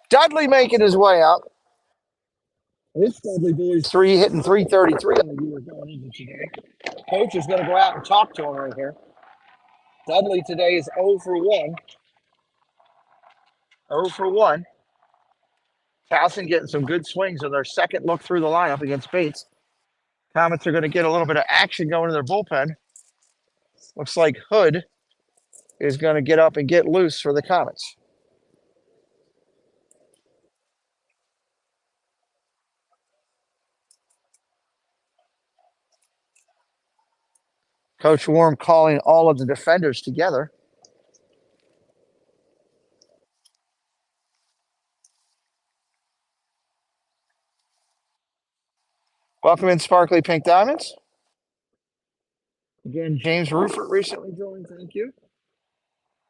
Dudley making his way up. This Dudley boy's hitting .333 on the year going into today. Coach is going to go out and talk to him right here. Dudley today is 0-for-1. 0-for-1. Towson getting some good swings on their second look through the lineup against Bates. Comets are going to get a little bit of action going in their bullpen. Looks like Hood is going to get up and get loose for the Comets. Coach Warm calling all of the defenders together. Welcome in, Sparkly Pink Diamonds. Again, James Rufert recently joined. Thank you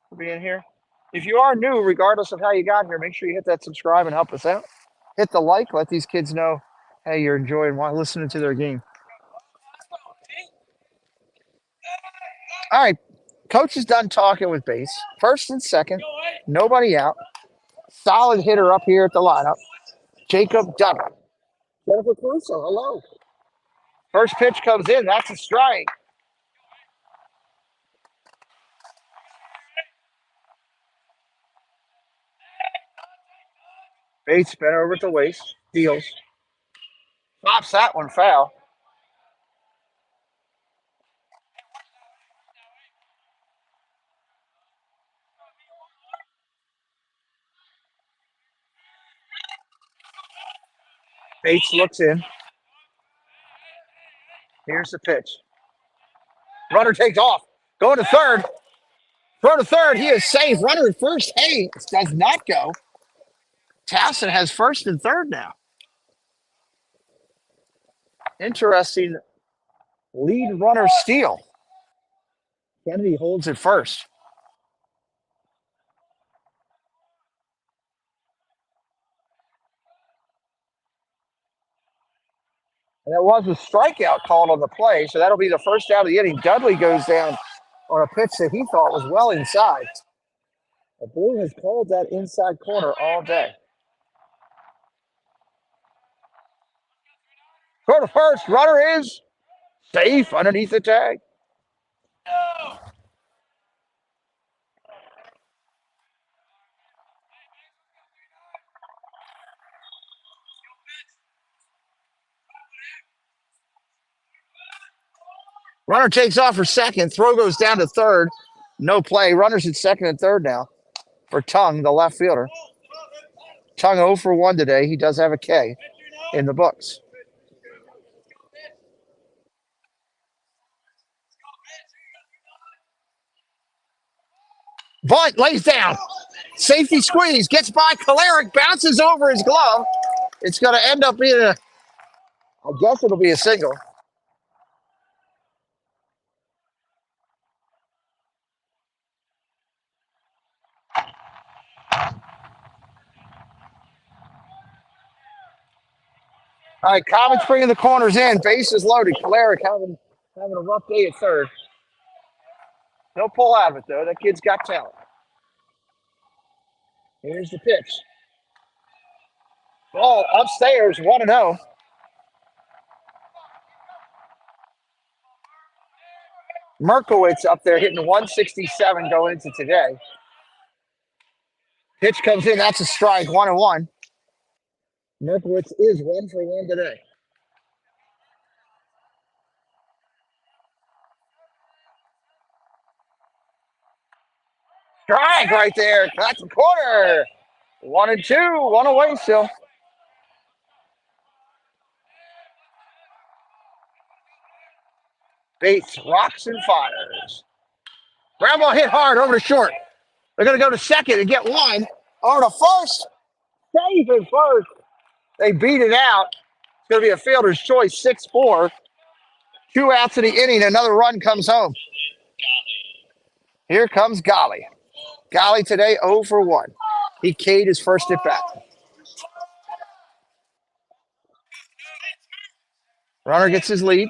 for being here. If you are new, regardless of how you got here, make sure you hit that subscribe and help us out. Hit the like. Let these kids know, hey, you're enjoying listening to their game. All right. Coach is done talking with Bates. First and second. Nobody out. Solid hitter up here at the lineup. Jacob Dutton. Jennifer Caruso, hello. First pitch comes in. That's a strike. Bates bent over at the waist. Deals. Pops that one foul. Bates looks in. Here's the pitch. Runner takes off. Going to third. Throw to third. He is safe. Runner at first. Hey, does not go. Towson has first and third now. Interesting lead runner steal. Kennedy holds it first. And there was a strikeout called on the play, so that'll be the first out of the inning. Dudley goes down on a pitch that he thought was well inside. The Blue has called that inside corner all day. Go to first. Runner is safe underneath the tag. Runner takes off for second. Throw goes down to third. No play. Runners at second and third now for Tongue, the left fielder. Tongue 0 for 1 today. He does have a K in the books. Bunt lays down. Safety squeeze. Gets by Kalarick. Bounces over his glove. It's going to end up being I guess it'll be a single. All right, Comets bringing the corners in. Base is loaded. Kalarick having a rough day at third. He'll pull out of it, though. That kid's got talent. Here's the pitch. Ball upstairs, 1-0. Merkowitz up there hitting 167 going into today. Pitch comes in. That's a strike, 1-1. Merkowitz is 1 for 1 today. Strike right there. That's the corner. 1-2. 1 away still. Bates rocks and fires. Ground ball hit hard over to short. They're going to go to second and get one. Over to first. Safe at first. They beat it out. It's going to be a fielder's choice, 6-4. 2 outs in the inning. Another run comes home. Here comes Golly. Golly today 0 for 1. He K'd his first at bat. Runner gets his lead.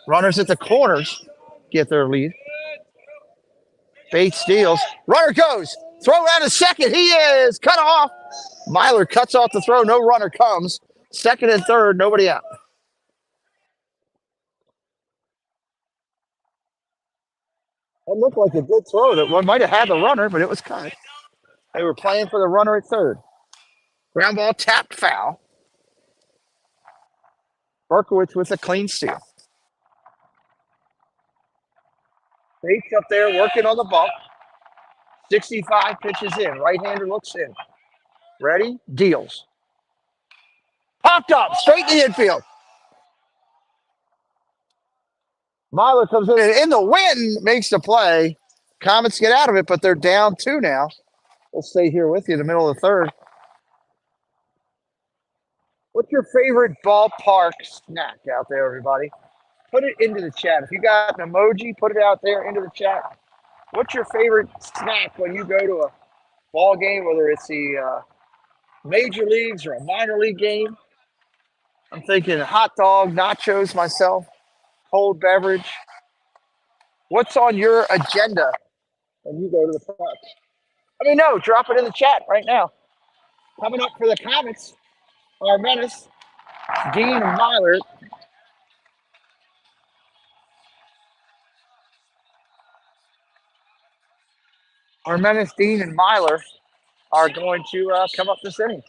Runners at the corners get their lead. Bates steals. Runner goes. Throw out to second. He is cut off. Myler cuts off the throw. No runner comes. Second and third, nobody out. It looked like a good throw. That one might have had the runner, but it was cut. They were playing for the runner at third. Ground ball tapped foul. Berkowitz with a clean steal. Bates up there working on the bump. 65 pitches in. Right-hander looks in. Ready? Deals. Popped up. Straight in the infield. Myler comes in the wind, makes the play. Comets get out of it, but they're down 2 now. We'll stay here with you in the middle of the third. What's your favorite ballpark snack out there, everybody? Put it into the chat. If you got an emoji, put it out there into the chat. What's your favorite snack when you go to a ball game, whether it's the major leagues or a minor league game? I'm thinking hot dog, nachos myself, cold beverage. What's on your agenda when you go to the park? Let me know. Drop it in the chat right now. Coming up for the Comets, our menace, Dean and Myler. Our menace, Dean and Myler, are going to come up this inning.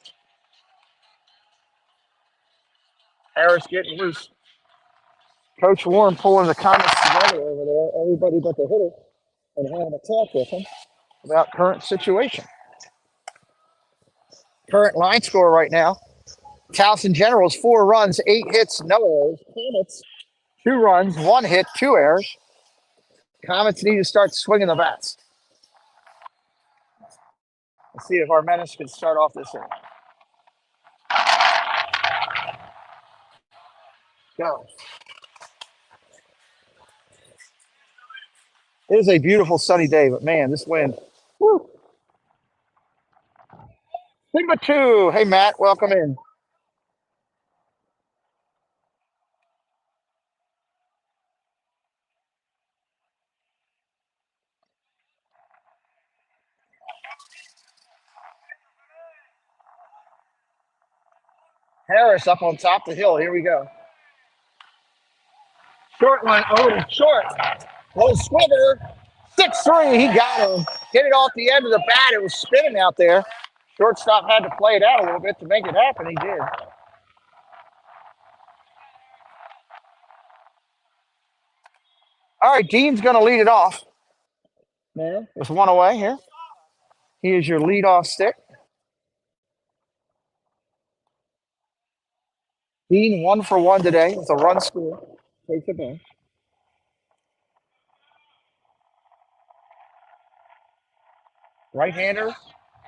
Harris getting loose. Coach Warren pulling the Comets together over there, everybody but the hitter, and having a talk with them about current situation. Current line score right now. Towson Generals, 4 runs, 8 hits, no errors. Comets, 2 runs, 1 hit, 2 errors. Comets need to start swinging the bats. Let's see if our menace can start off this inning. Go. It is a beautiful sunny day, but man, this wind. Woo. Sigma 2. Hey, Matt, welcome in. Harris up on top of the hill. Here we go. Short one. Oh, to short. Little squibber. 6-3. He got him. Hit it off the end of the bat. It was spinning out there. Shortstop had to play it out a little bit to make it happen. He did. All right, Dean's going to lead it off. Man, there's one away here. He is your leadoff stick. Dean 1-for-1 today with a run score. Take the bench. Right-hander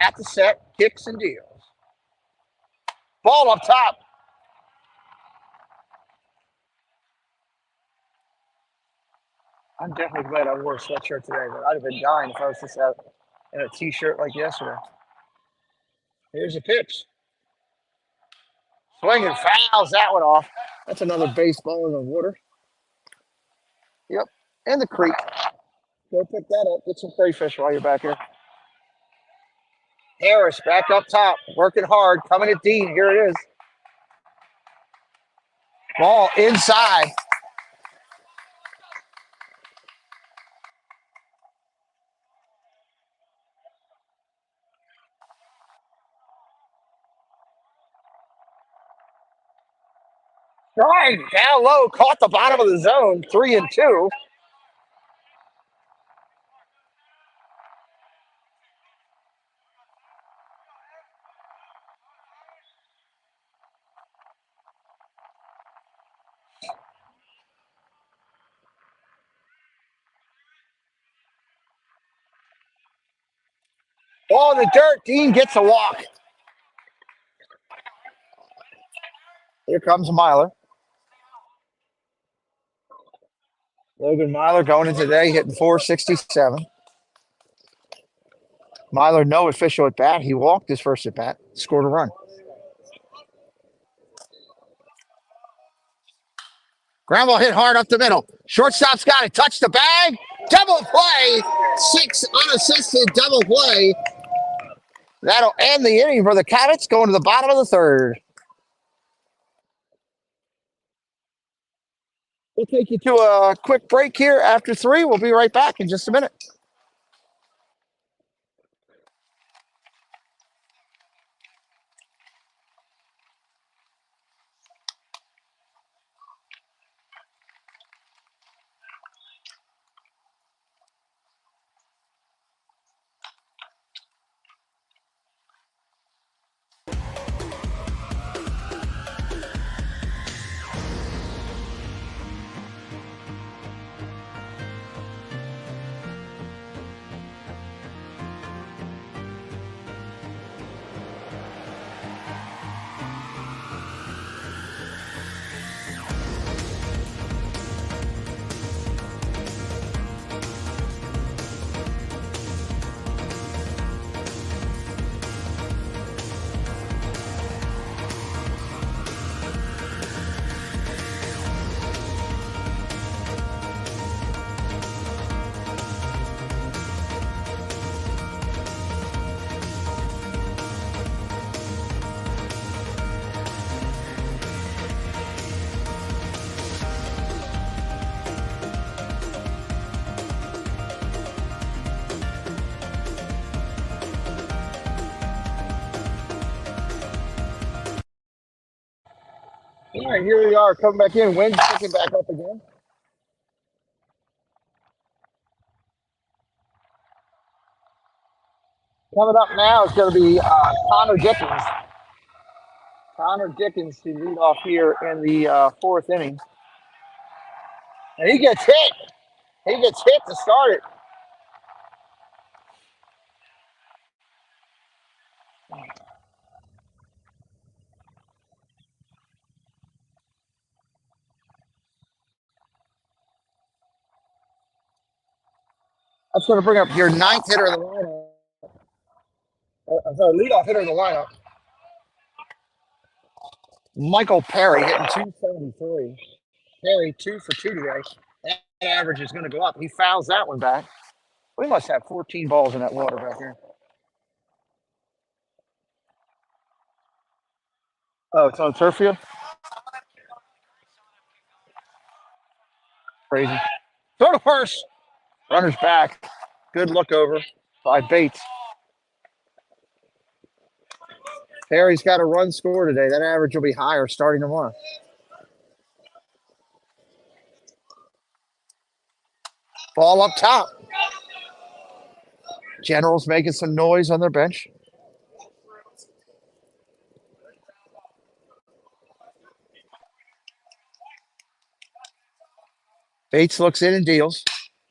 at the set, kicks and deals. Ball up top. I'm definitely glad I wore a sweatshirt today, but I'd have been dying if I was just out in a t-shirt like yesterday. Here's a pitch. Swinging fouls that one off. That's another baseball in the water. Yep, and the creek. Go pick that up. Get some crayfish while you're back here. Harris back up top, working hard, coming at Dean. Here it is. Ball inside. Right down low, caught the bottom of the zone. 3-2. Ball in the dirt. Dean gets a walk. Here comes Myler. Logan Myler going in today, hitting 467. Myler, no official at bat. He walked his first at bat, scored a run. Ground ball hit hard up the middle. Shortstop's got it. Touch the bag. Double play. 6 unassisted double play. That'll end the inning for the Comets, going to the bottom of the third. We'll take you to a quick break here after 3. We'll be right back in just a minute. All right, here we are coming back in. Wind's picking back up again. Coming up now is going to be Connor Dickens. Connor Dickens to lead off here in the 4th inning. And he gets hit. He gets hit to start it. That's going to bring up your ninth hitter of the lineup. Sorry, leadoff hitter of the lineup. Michael Perry hitting 273. Perry 2 for 2 today. That average is going to go up. He fouls that one back. We must have 14 balls in that water back here. Oh, it's on the turf field? Crazy. Throw to first. Runner's back. Good look over by Bates. Perry's got a run score today. That average will be higher starting tomorrow. Ball up top. Generals making some noise on their bench. Bates looks in and deals.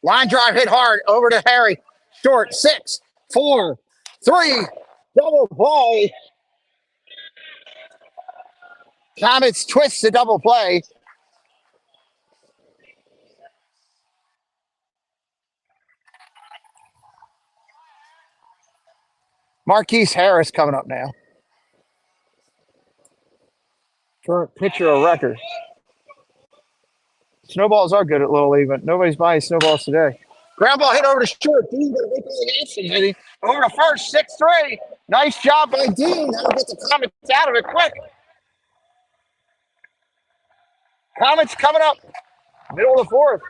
Line drive hit hard over to Harry. Short 6, 4, 3. Double play. Comets twist the double play. Marquise Harris coming up now. Current pitcher of record. Snowballs are good at Little League, but nobody's buying snowballs today. Ground ball hit over to short. Dean going to make the hitting. Over to first, 6-3. Nice job by Dean. That'll get the Comets out of it quick. Comets coming up. Middle of the fourth.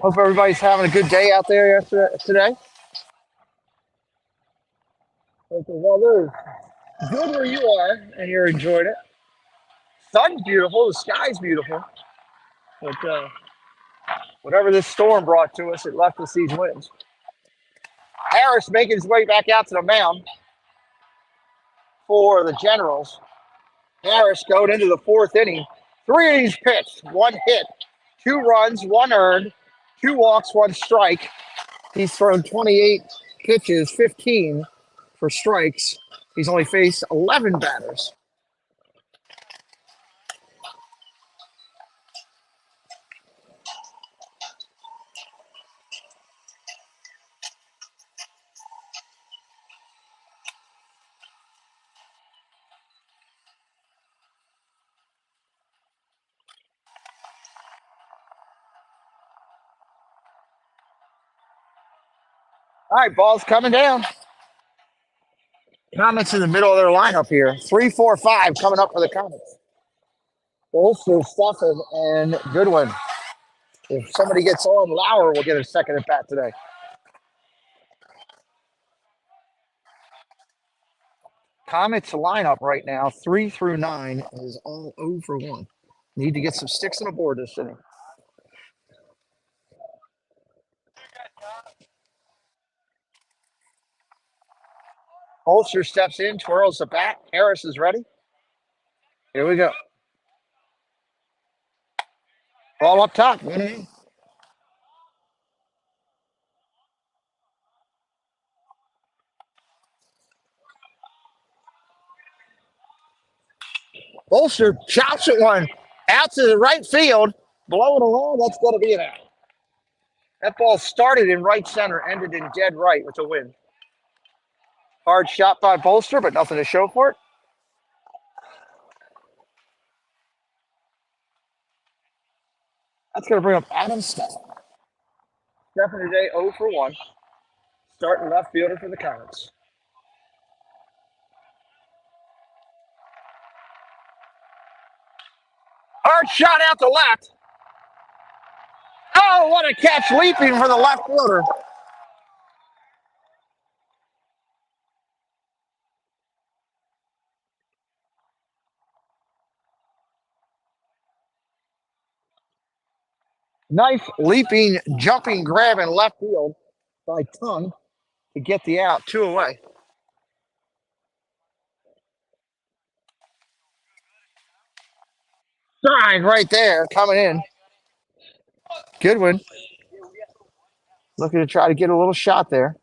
Hope everybody's having a good day out there today. Hope the weather is good where you are and you're enjoying it. Sun's beautiful. The sky's beautiful. But whatever this storm brought to us, it left us these winds. Harris making his way back out to the mound for the Generals. Harris going into the fourth inning. 3 innings pitched, 1 hit, 2 runs, 1 earned, 2 walks, 1 strike. He's thrown 28 pitches, 15 for strikes. He's only faced 11 batters. All right, ball's coming down. Comets in the middle of their lineup here. 3, 4, 5 coming up for the Comets. Bolster, Stuffin, and Goodwin. If somebody gets on, Lauer will get a second at bat today. Comets lineup right now, 3 through 9, is all 0 for 1. Need to get some sticks on the board this inning. Holster steps in, twirls the bat. Harris is ready. Here we go. Ball up top. Holster chops at one. Out to the right field. Blowing along. That's going to be an out. That ball started in right center, ended in dead right with a win. Hard shot by Bolster, but nothing to show for it. That's going to bring up Adam Steffen. Steffen today 0 for 1. Starting left fielder for the Comets. Hard shot out to left. Oh, what a catch leaping for the left fielder. Nice leaping, jumping grab in left field by Tongue to get the out. 2 away. Strike right there coming in. Goodwin looking to try to get a little shot there.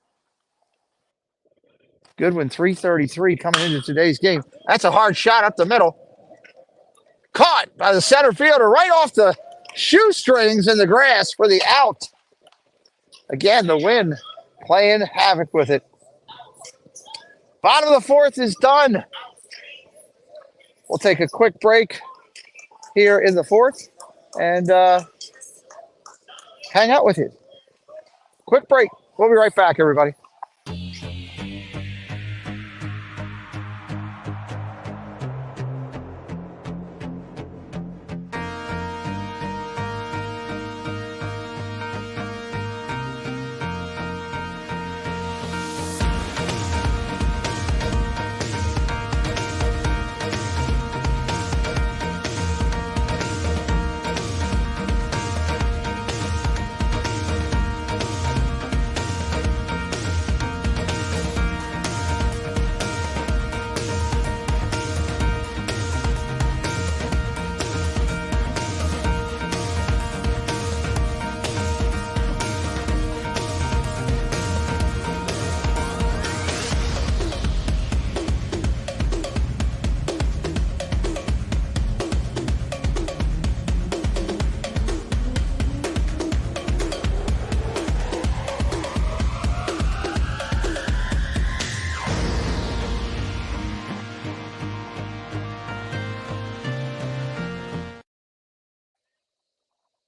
Goodwin 333 coming into today's game. That's a hard shot up the middle. Caught by the center fielder right off the shoestrings in the grass for the out. Again, the wind playing havoc with it. Bottom of the fourth is done. We'll take a quick break here in the fourth and hang out with you. Quick break. We'll be right back, everybody.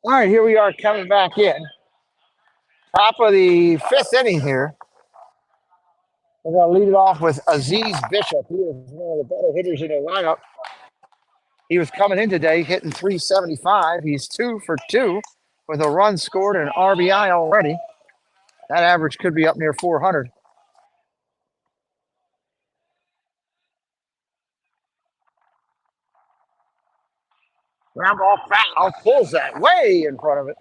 All right, here we are coming back in. Top of the fifth inning here. We're going to lead it off with Aziz Bishop. He is one of the better hitters in the lineup. He was coming in today hitting 375. He's 2 for 2 with a run scored and an RBI already. That average could be up near 400. Ground ball foul, pulls that way in front of it.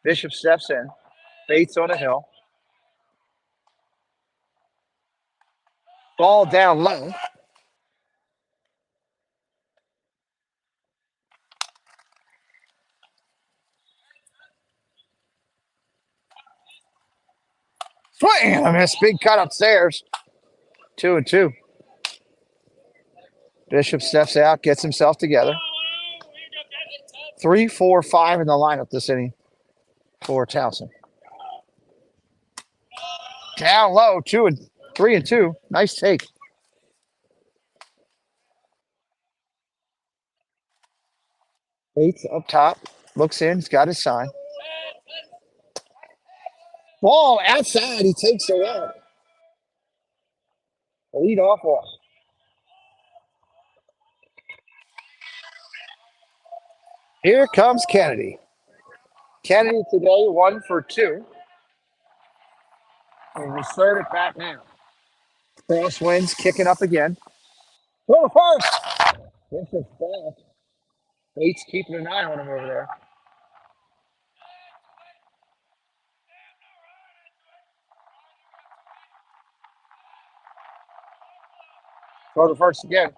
Bishop steps in. Bates on the hill. Ball down low. Swing and a miss. Big cut upstairs. 2 and 2. Bishop steps out, gets himself together. 3, 4, 5 in the lineup this inning for Towson. Down low, 3 and 2. Nice take. Bates up top, looks in, he's got his sign. Ball outside, he takes it out. Lead off. Here comes Kennedy. Kennedy today 1 for 2. And we start it back now. Crosswinds kicking up again. Go to first. Bishop's back. Bates keeping an eye on him over there. Go to first again.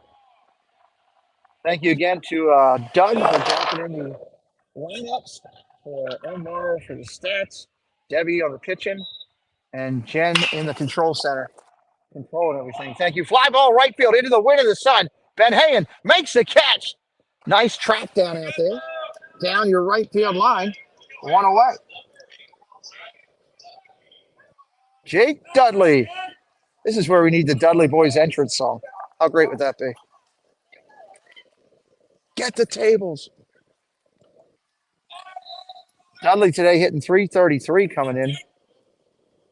Thank you again to Doug for dropping in the lineups, for Omar for the stats, Debbie on the pitching, and Jen in the control center, controlling everything. Thank you. Fly ball right field into the wind of the sun. Ben Hayen makes the catch. Nice track down out there. Down your right field line. 1 away. Jake Dudley. This is where we need the Dudley Boys entrance song. How great would that be? Get the tables. Dudley today hitting 333 coming in.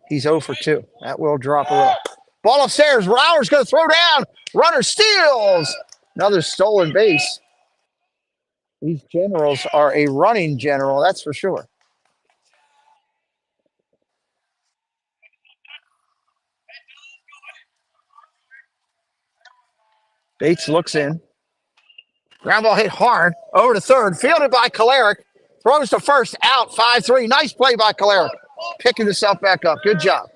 He's 0 for 2. That will drop a little. Ball upstairs. Rauer's going to throw down. Runner steals. Another stolen base. These Generals are a running general, that's for sure. Bates looks in. Ground ball hit hard. Over to third. Fielded by Kolarek. Throws to first. Out. 5-3. Nice play by Kolarek. Picking himself back up. Good job.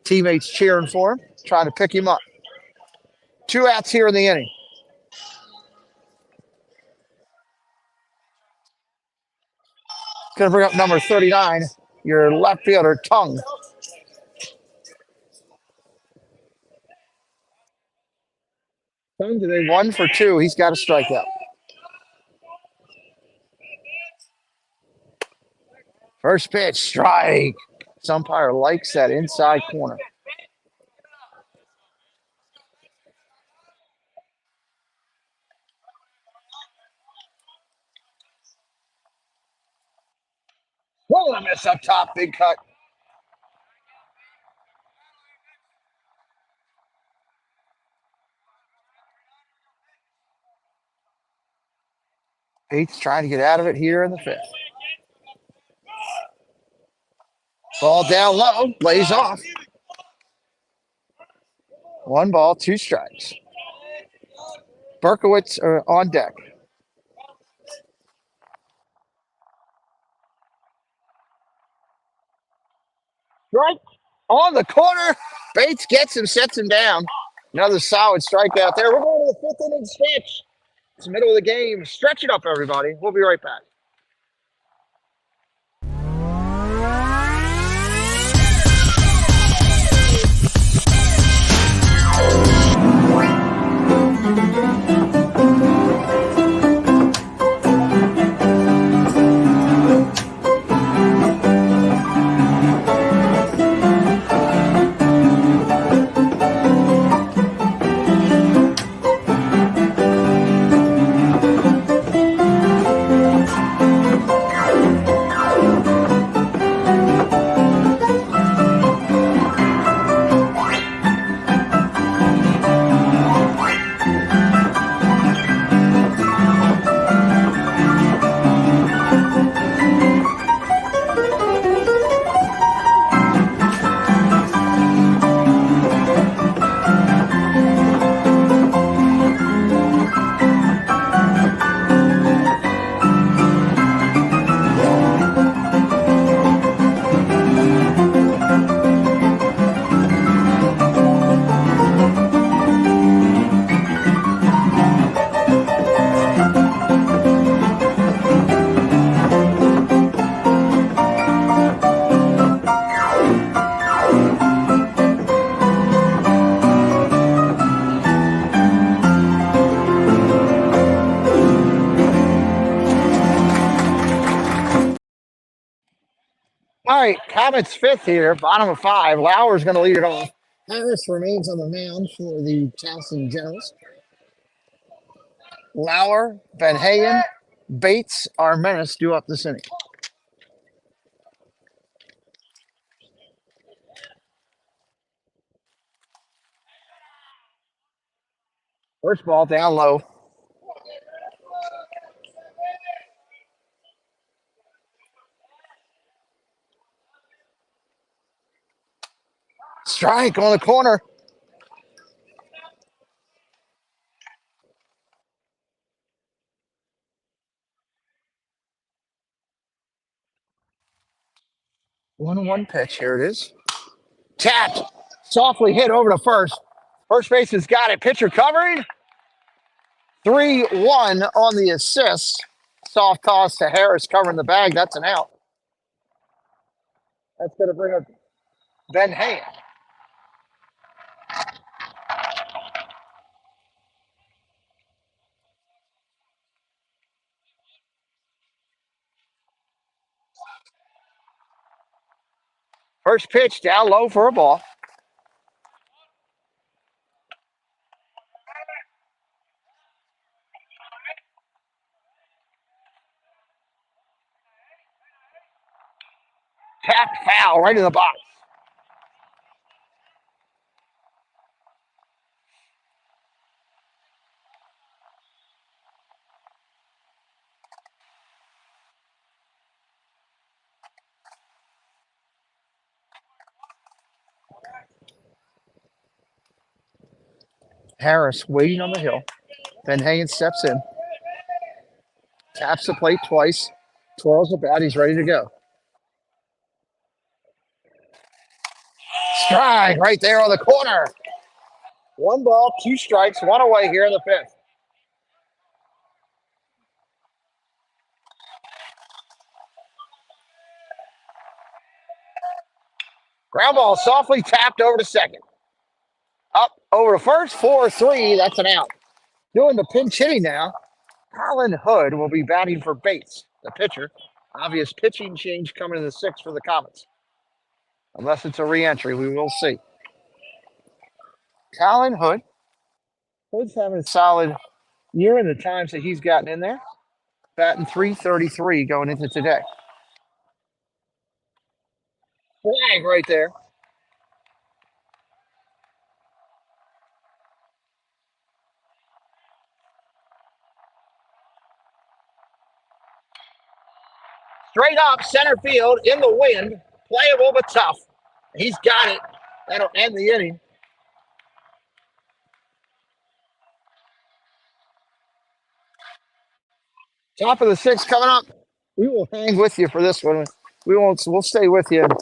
Teammates cheering for him. Trying to pick him up. 2 outs here in the inning. Going to bring up number 39. Your left fielder, Tung. Today 1 for 2. He's got a strikeout. First pitch, strike. This umpire likes that inside corner. Whoa, a miss up top. Big cut. Pete's trying to get out of it here in the fifth. Ball down low, lays off. 1 ball, 2 strikes. Berkowitz are on deck. Strike on the corner. Bates gets him, sets him down. Another solid strikeout there. We're going to the 5th inning stretch. It's the middle of the game. Stretch it up, everybody. We'll be right back. All right, Comets 5th here, bottom of 5. Lauer's going to lead it off. Harris remains on the mound for the Towson Generals. Lauer, Van Hayen, Bates, Armenis due up this inning. First ball down low. Strike on the corner. One pitch. Here it is. Tapped. Softly hit over to first. First baseman's got it. Pitcher covering. 3-1 on the assist. Soft toss to Harris covering the bag. That's an out. That's going to bring up Ben Hayen. First pitch down low for a ball. Tapped foul right in the box. Harris waiting on the hill. Van Hayen steps in. Taps the plate twice. Twirls the bat. He's ready to go. Strike right there on the corner. 1 ball, 2 strikes, 1 away here in the 5th. Ground ball softly tapped over to second. Up over to first, 4-3. That's an out. Doing the pinch hitting now, Colin Hood will be batting for Bates, the pitcher. Obvious pitching change coming in the sixth for the Comets. Unless it's a re-entry, we will see. Colin Hood. Hood's having a solid year in the times that he's gotten in there. Batting 333 going into today. Flag right there. Straight up center field in the wind. Playable but tough. He's got it. That'll end the inning. Top of the sixth coming up. We will hang with you for this one. We'll stay with you and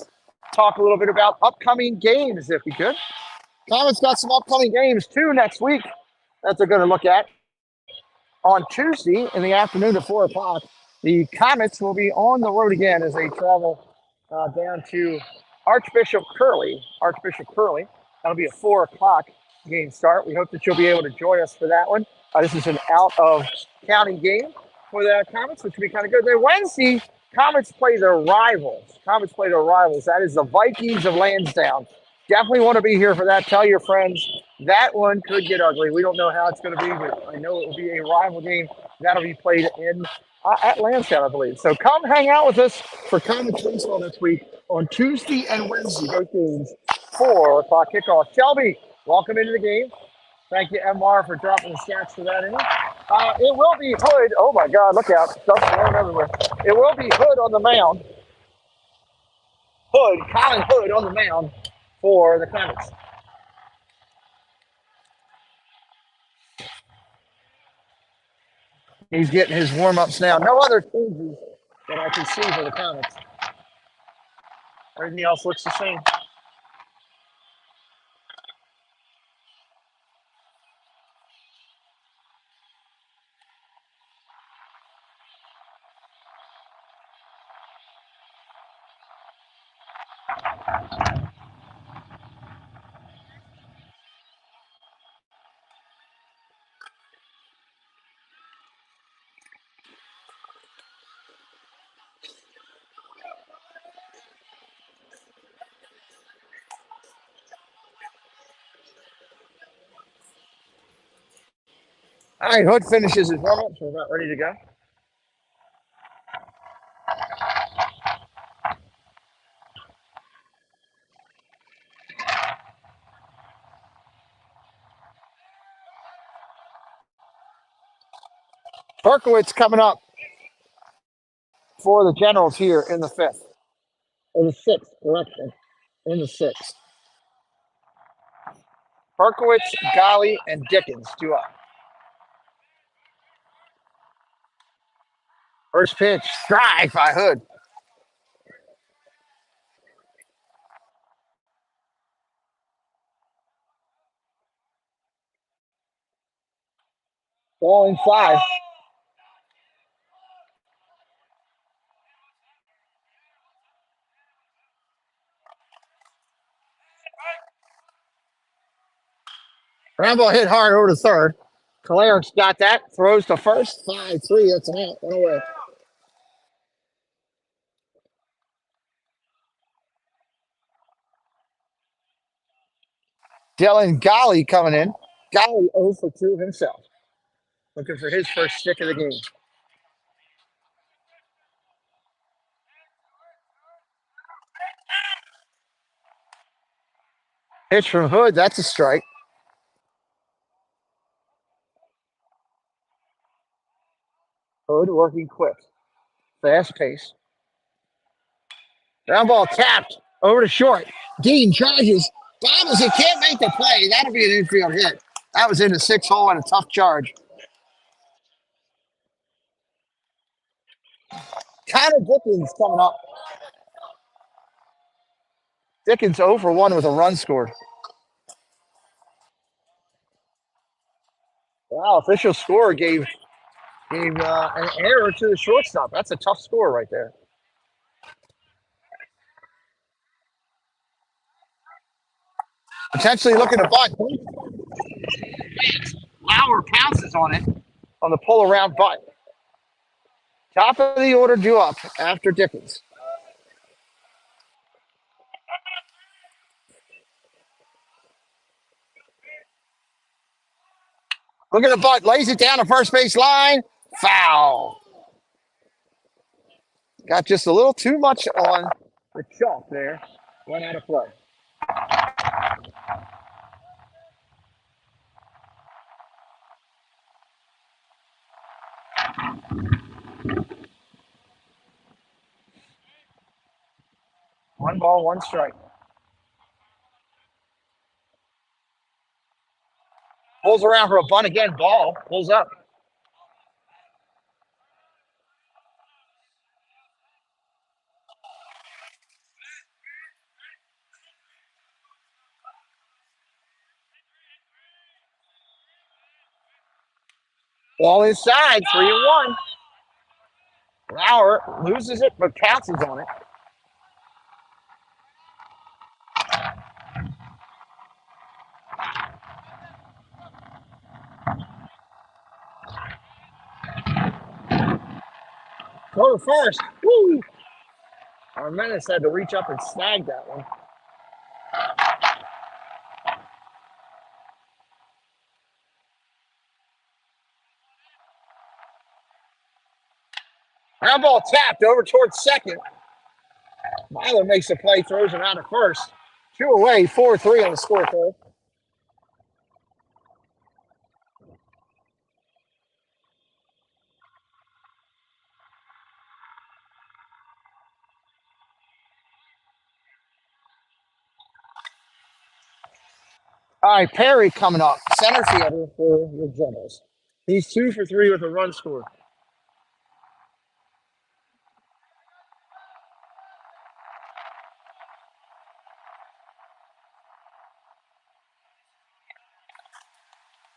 talk a little bit about upcoming games if we could. Comets got some upcoming games too next week that they're going to look at. On Tuesday in the afternoon at 4 o'clock, the Comets will be on the road again as they travel down to Archbishop Curley. That'll be a 4 o'clock game start. We hope that you'll be able to join us for that one. This is an out of county game for the Comets, which will be kind of good. Then Wednesday, Comets play their rivals. That is the Vikings of Lansdowne. Definitely want to be here for that. Tell your friends. That one could get ugly. We don't know how it's going to be, but I know it will be a rival game. That'll be played in at Lansdowne, I believe. So come hang out with us for Comets baseball this week on Tuesday and Wednesday. Both games, 4 o'clock kickoff. Shelby, welcome into the game. Thank you, MR, for dropping the stats for that inning. It will be Hood. Oh, my God, look out. Stuff's going everywhere. It will be Hood on the mound. Colin Hood on the mound for the Comets. He's getting his warm-ups now. No other changes that I can see for the Comets. Everything else looks the same. All right, Hood finishes his warm-up, so we're about ready to go. Berkowitz coming up for the Generals here in the fifth. In the sixth, correction. In the sixth. Berkowitz, Golly, and Dickens, 2 up. First pitch, strike by Hood. Ball in 5. Rambo hit hard over to third. Kaleric's got that. Throws to first. 5-3. That's an out. One away. Dylan Golly coming in. Golly 0 for 2 himself. Looking for his first stick of the game. Pitch from Hood. That's a strike. Hood working quick. Fast pace. Ground ball tapped over to short. Dean charges. Bobbles. He can't make the play. That'll be an infield hit. That was in the 6 hole and a tough charge. Connor Dickens coming up. Dickens 0 for 1 with a run scored. Wow, official score gave an error to the shortstop. That's a tough score right there. Potentially looking to bunt. Lauer pounces on it on the pull around butt. Top of the order due up after Dickens. Look at the butt. Lays it down to first base line. Foul. Got just a little too much on the chalk there. Went out of play. One ball, one strike. Pulls around for a bunt again. Ball. Pulls up. Ball inside. 3-1. Lauer loses it, but pounces on it. Go to first. Woo! Armenis had to reach up and snag that one. Ground ball tapped over towards second. Myler makes a play, throws him out of first. 2 away, 4-3 on the scoreboard. All right, Perry coming up, center fielder for the Generals. He's 2 for 3 with a run scored.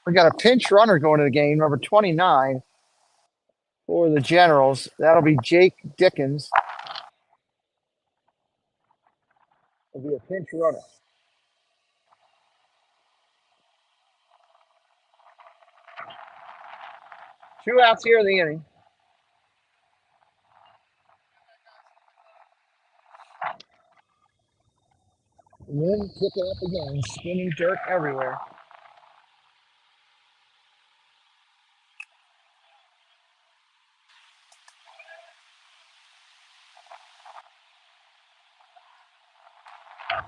We got a pinch runner going to the game, number 29 for the Generals. That'll be Jake Dickens. It'll be a pinch runner. Two outs here in the inning. Wind picking up again, spinning dirt everywhere.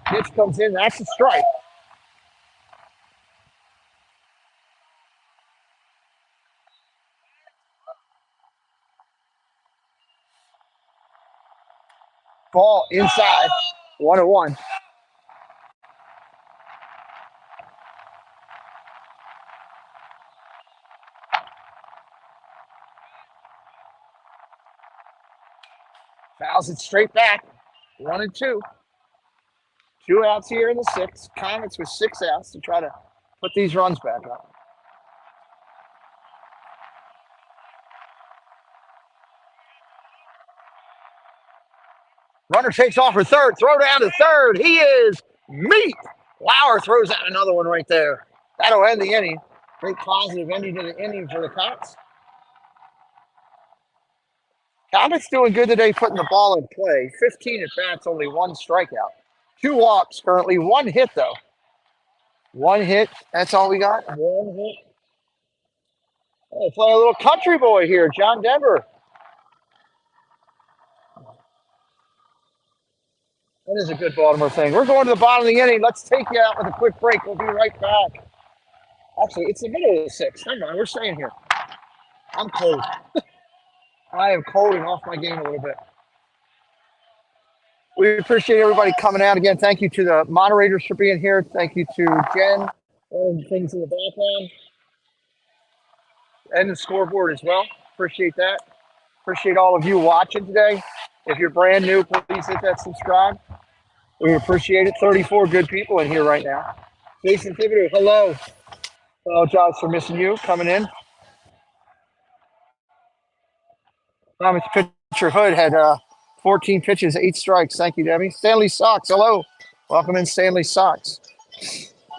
Pitch comes in, that's a strike. Ball inside, 1-1. Fouls it straight back, 1-2. 2 outs here in the 6th. Comets with 6 outs to try to put these runs back up. Runner takes off for third. Throw down to third. He is meat. Lauer throws out another one right there. That'll end the inning. Great positive ending to the inning for the Comets. Comets doing good today putting the ball in play. 15 at bats, only 1 strikeout. 2 walks currently. 1 hit, though. 1 hit. That's all we got. 1 hit. Oh, playing a little country boy here, John Denver. That is a good Baltimore thing. We're going to the bottom of the inning. Let's take you out with a quick break. We'll be right back. Actually, it's the middle of the 6th. Never mind. We're staying here. I'm cold. I am cold and off my game a little bit. We appreciate everybody coming out again. Thank you to the moderators for being here. Thank you to Jen and things in the background and the scoreboard as well. Appreciate that. Appreciate all of you watching today. If you're brand new, please hit that subscribe. We appreciate it. 34 good people in here right now. Jason Thibodeau, hello. Apologize for missing you coming in. Thomas Pitcher Hood had 14 pitches, 8 strikes. Thank you, Debbie. Stanley Sox, hello. Welcome in, Stanley Sox.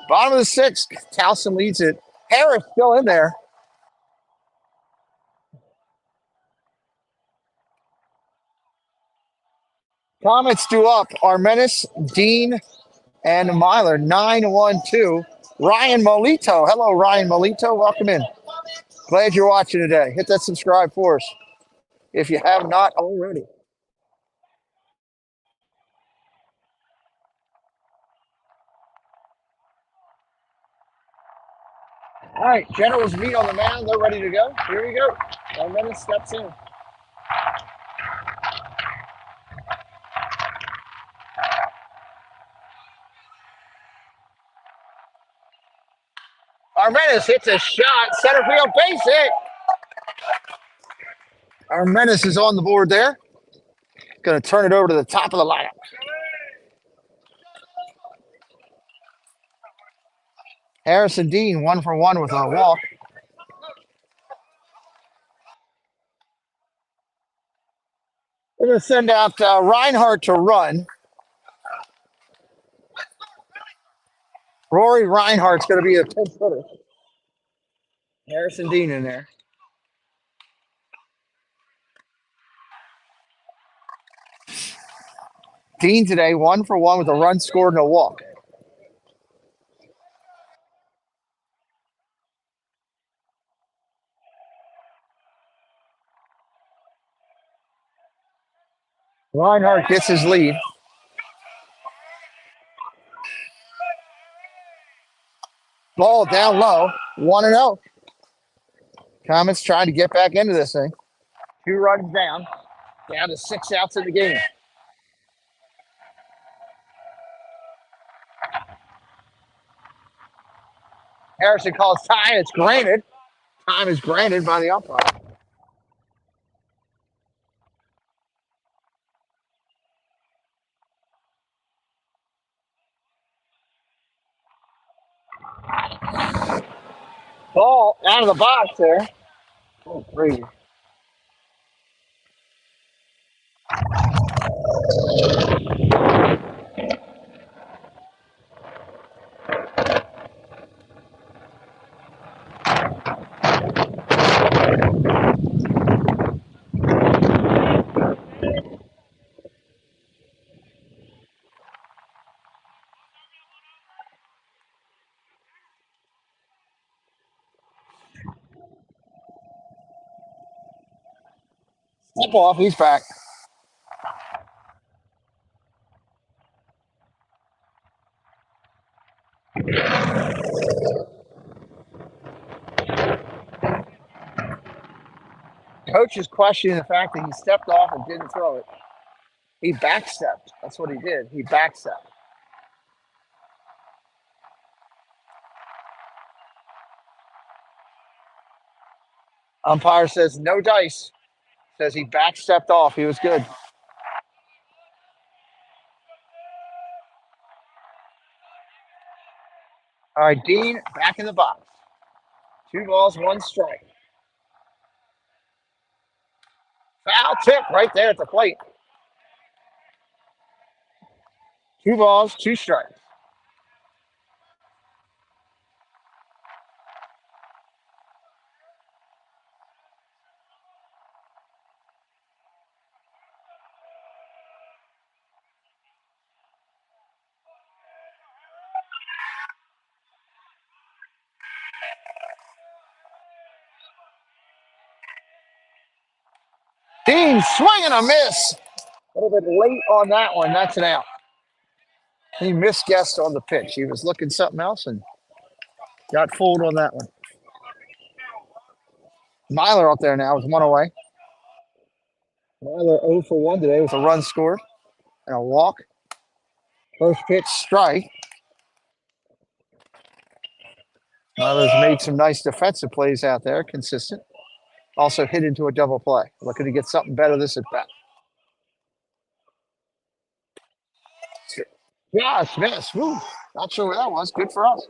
Bottom of the 6th, Towson leads it. Harris still in there. Comets due up. Armenis, Dean, and Myler. 9-1-2. Ryan Molito. Hello, Ryan Molito. Welcome in. Glad you're watching today. Hit that subscribe for us if you have not already. All right, Generals meet on the mound. They're ready to go. Here we go. Armenis steps in. Armenis hits a shot. Center field base hit. Armenis is on the board there. Going to turn it over to the top of the lineup. Harrison Dean, 1-for-1 with a walk. We're going to send out Reinhardt to run. Rory Reinhardt's going to be a pinch hitter. Harrison Dean in there. Dean today, 1-for-1 with a run scored and a walk. Reinhardt gets his lead. Ball down low, 1-0. Comets trying to get back into this thing. 2 runs down to 6 outs in the game. Harrison calls time. It's granted. Time is granted by the umpire. Ball out of the box there. Oh, crazy. Step off. He's back. Coach is questioning the fact that he stepped off and didn't throw it. He backstepped. That's what he did. He backstepped. Umpire says no dice. Says he backstepped off. He was good. All right, Dean back in the box. 2 balls, 1 strike. Foul tip right there at the plate. 2 balls, 2 strikes. Dean swinging a miss. A little bit late on that one. That's an out. He misguessed on the pitch. He was looking something else and got fooled on that one. Myler up there now with 1 away. Myler 0-for-1 today with a run scored and a walk. First pitch strike. Myler's made some nice defensive plays out there, consistent. Also hit into a double play. Looking to get something better this at bat. Gosh, miss. Woo. Not sure where that was. Good for us.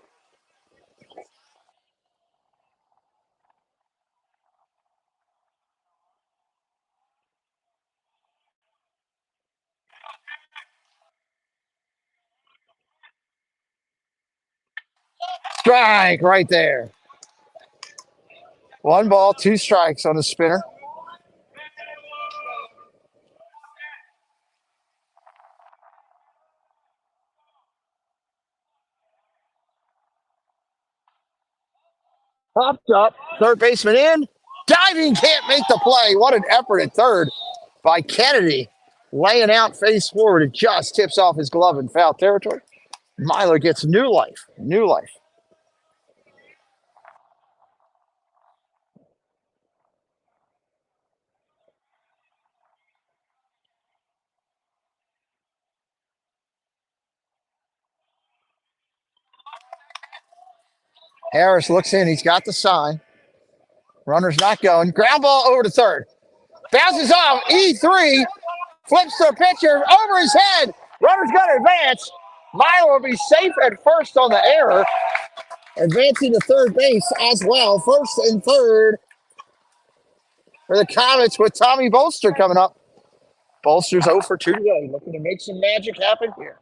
Strike right there. 1 ball, 2 strikes on the spinner. Popped up, third baseman in. Diving, can't make the play. What an effort at third by Kennedy. Laying out face forward. It just tips off his glove in foul territory. Myler gets new life. New life. Harris looks in. He's got the sign. Runner's not going. Ground ball over to third. Bounces off. E3 flips the pitcher over his head. Runner's got to advance. Myler will be safe at first on the error. Advancing to third base as well. First and third for the Comets with Tommy Bolster coming up. Bolster's 0 for 2 today. Looking to make some magic happen here.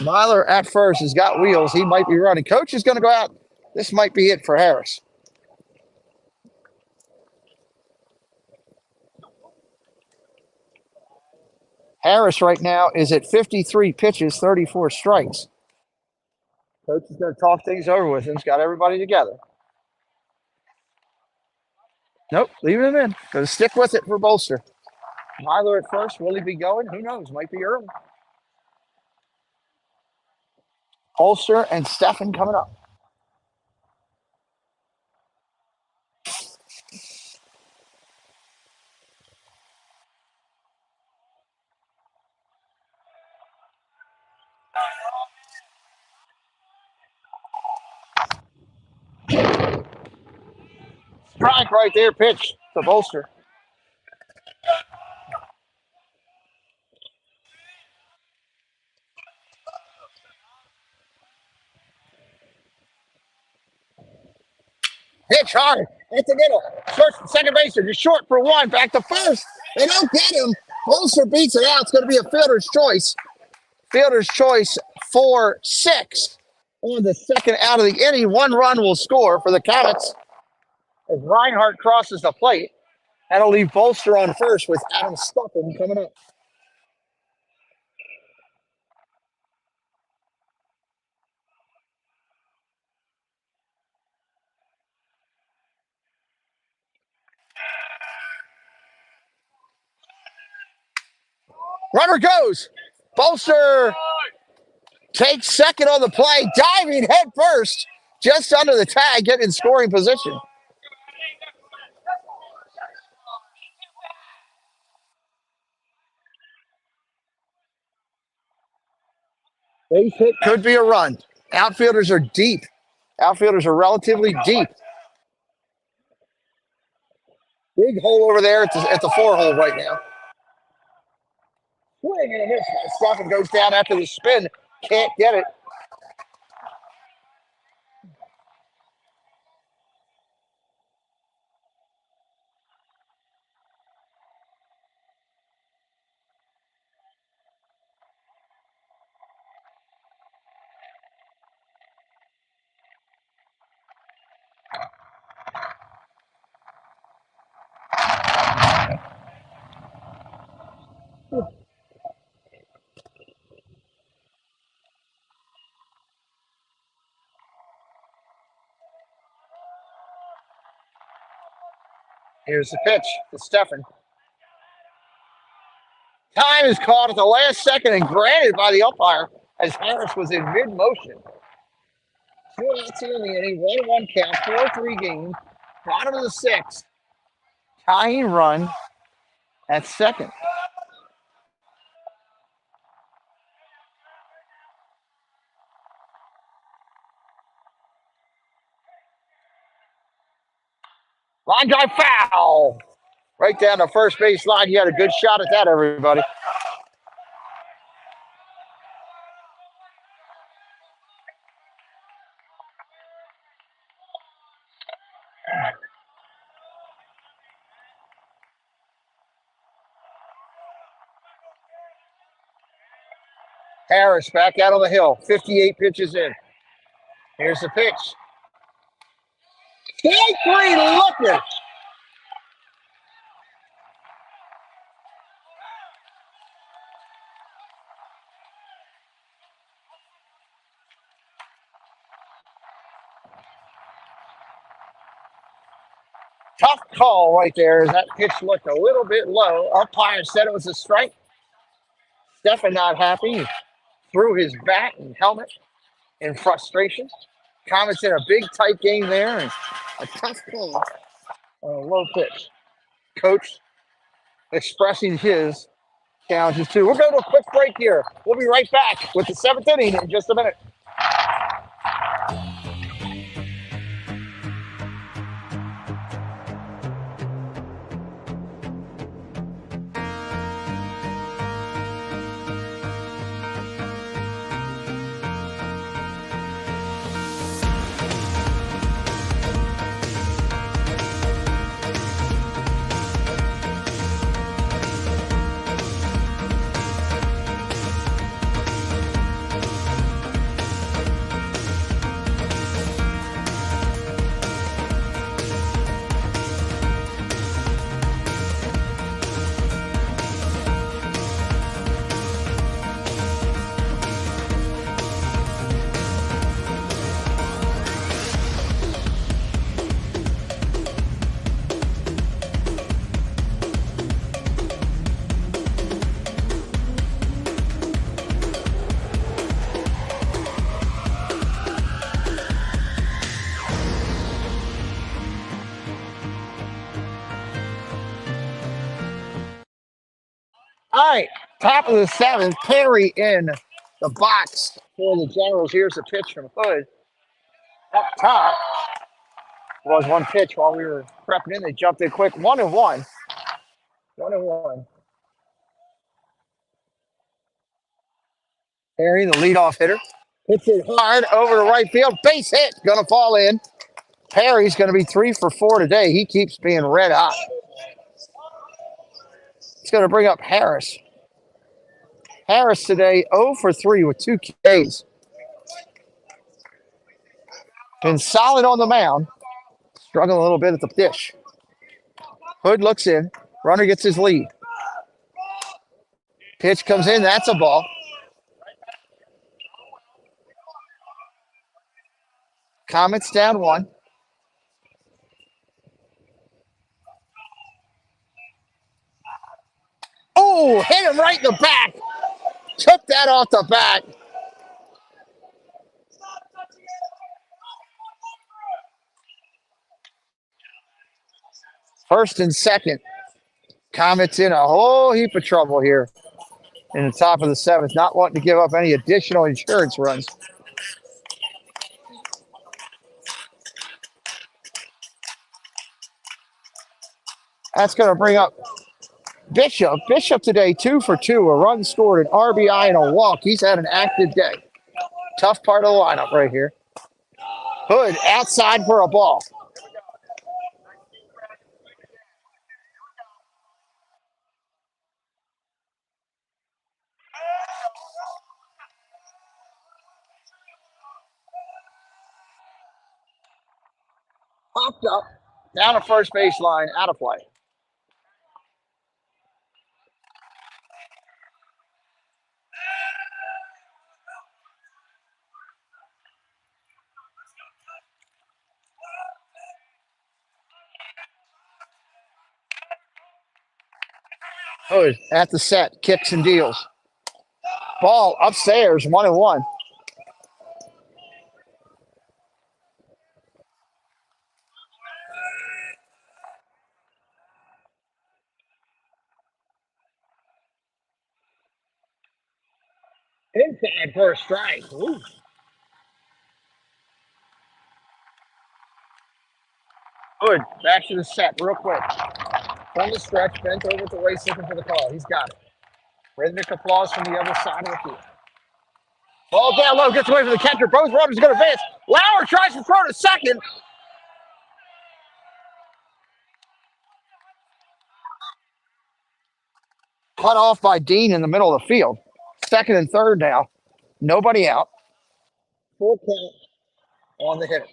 Myler at first has got wheels. He might be running. Coach is going to go out. This might be it for Harris. Harris right now is at 53 pitches, 34 strikes. Coach is going to talk things over with him. He's got everybody together. Nope, leave him in. Going to stick with it for Bolster. Myler at first. Will he be going? Who knows? Might be early. Bolster and Steffen coming up. Strike right there, pitch to Bolster. Pitch hard at the middle. Short, second baseman is short for 1. Back to first. They don't get him. Bolster beats it out. It's going to be a fielder's choice. Fielder's choice for 6 on the second out of the inning. 1 run will score for the Comets as Reinhardt crosses the plate. That'll leave Bolster on first with Adam Stuppen coming up. Runner goes. Bolster takes second on the play, diving head first, just under the tag, getting in scoring position. Base hit could be a run. Outfielders are deep. Outfielders are relatively deep. Big hole over there at the 4 hole right now. Swing and a miss. Stuffen goes down after the spin. Can't get it. Here's the pitch to Steffen. Time is called at the last second and granted by the umpire as Harris was in mid-motion. 2 outs in the inning, 1-1 count, 4-3 game, bottom of the 6th. Tying run at second. Line drive foul. Right down the first base line. You had a good shot at that, everybody. Harris back out on the hill. 58 pitches in. Here's the pitch. Strike three, looking. Tough call right there. That pitch looked a little bit low. Umpire said it was a strike. Stefan not happy. He threw his bat and helmet in frustration. Comets in a big tight game there. And a tough call on a low pitch. Coach expressing his challenges too. We'll go to a quick break here. We'll be right back with the seventh inning in just a minute. All right, top of the seventh. Perry in the box for the Generals. Here's a pitch from Hood. Up top was one pitch while we were prepping in. They jumped in quick. 1-1. 1-1. Perry, the leadoff hitter. Hits it hard over to right field. Base hit. Going to fall in. Perry's going to be 3 for 4 today. He keeps being red hot. It's going to bring up Harris. Harris today 0 for 3 with 2 Ks. Been solid on the mound. Struggling a little bit at the dish. Hood looks in. Runner gets his lead. Pitch comes in. That's a ball. Comets down 1. Oh, hit him right in the back. Took that off the bat. First and second. Comets in a whole heap of trouble here in the top of the seventh, not wanting to give up any additional insurance runs. That's going to bring up Bishop. Bishop today 2 for 2, a run scored, an RBI, and a walk. He's had an active day. Tough part of the lineup right here. Hood outside for a ball. Popped up, down the first baseline, out of play. Hood at the set, kicks and deals. Ball upstairs, 1-1. Inside for a strike. Ooh. Hood back to the set real quick. From the stretch, bent over to Waste looking for the call. He's got it. Rhythmic applause from the other side of the field. Ball down low, gets away from the catcher. Both runners going to advance. Lauer tries to throw to second. Cut off by Dean in the middle of the field. Second and third now. Nobody out. Full count on the hitter.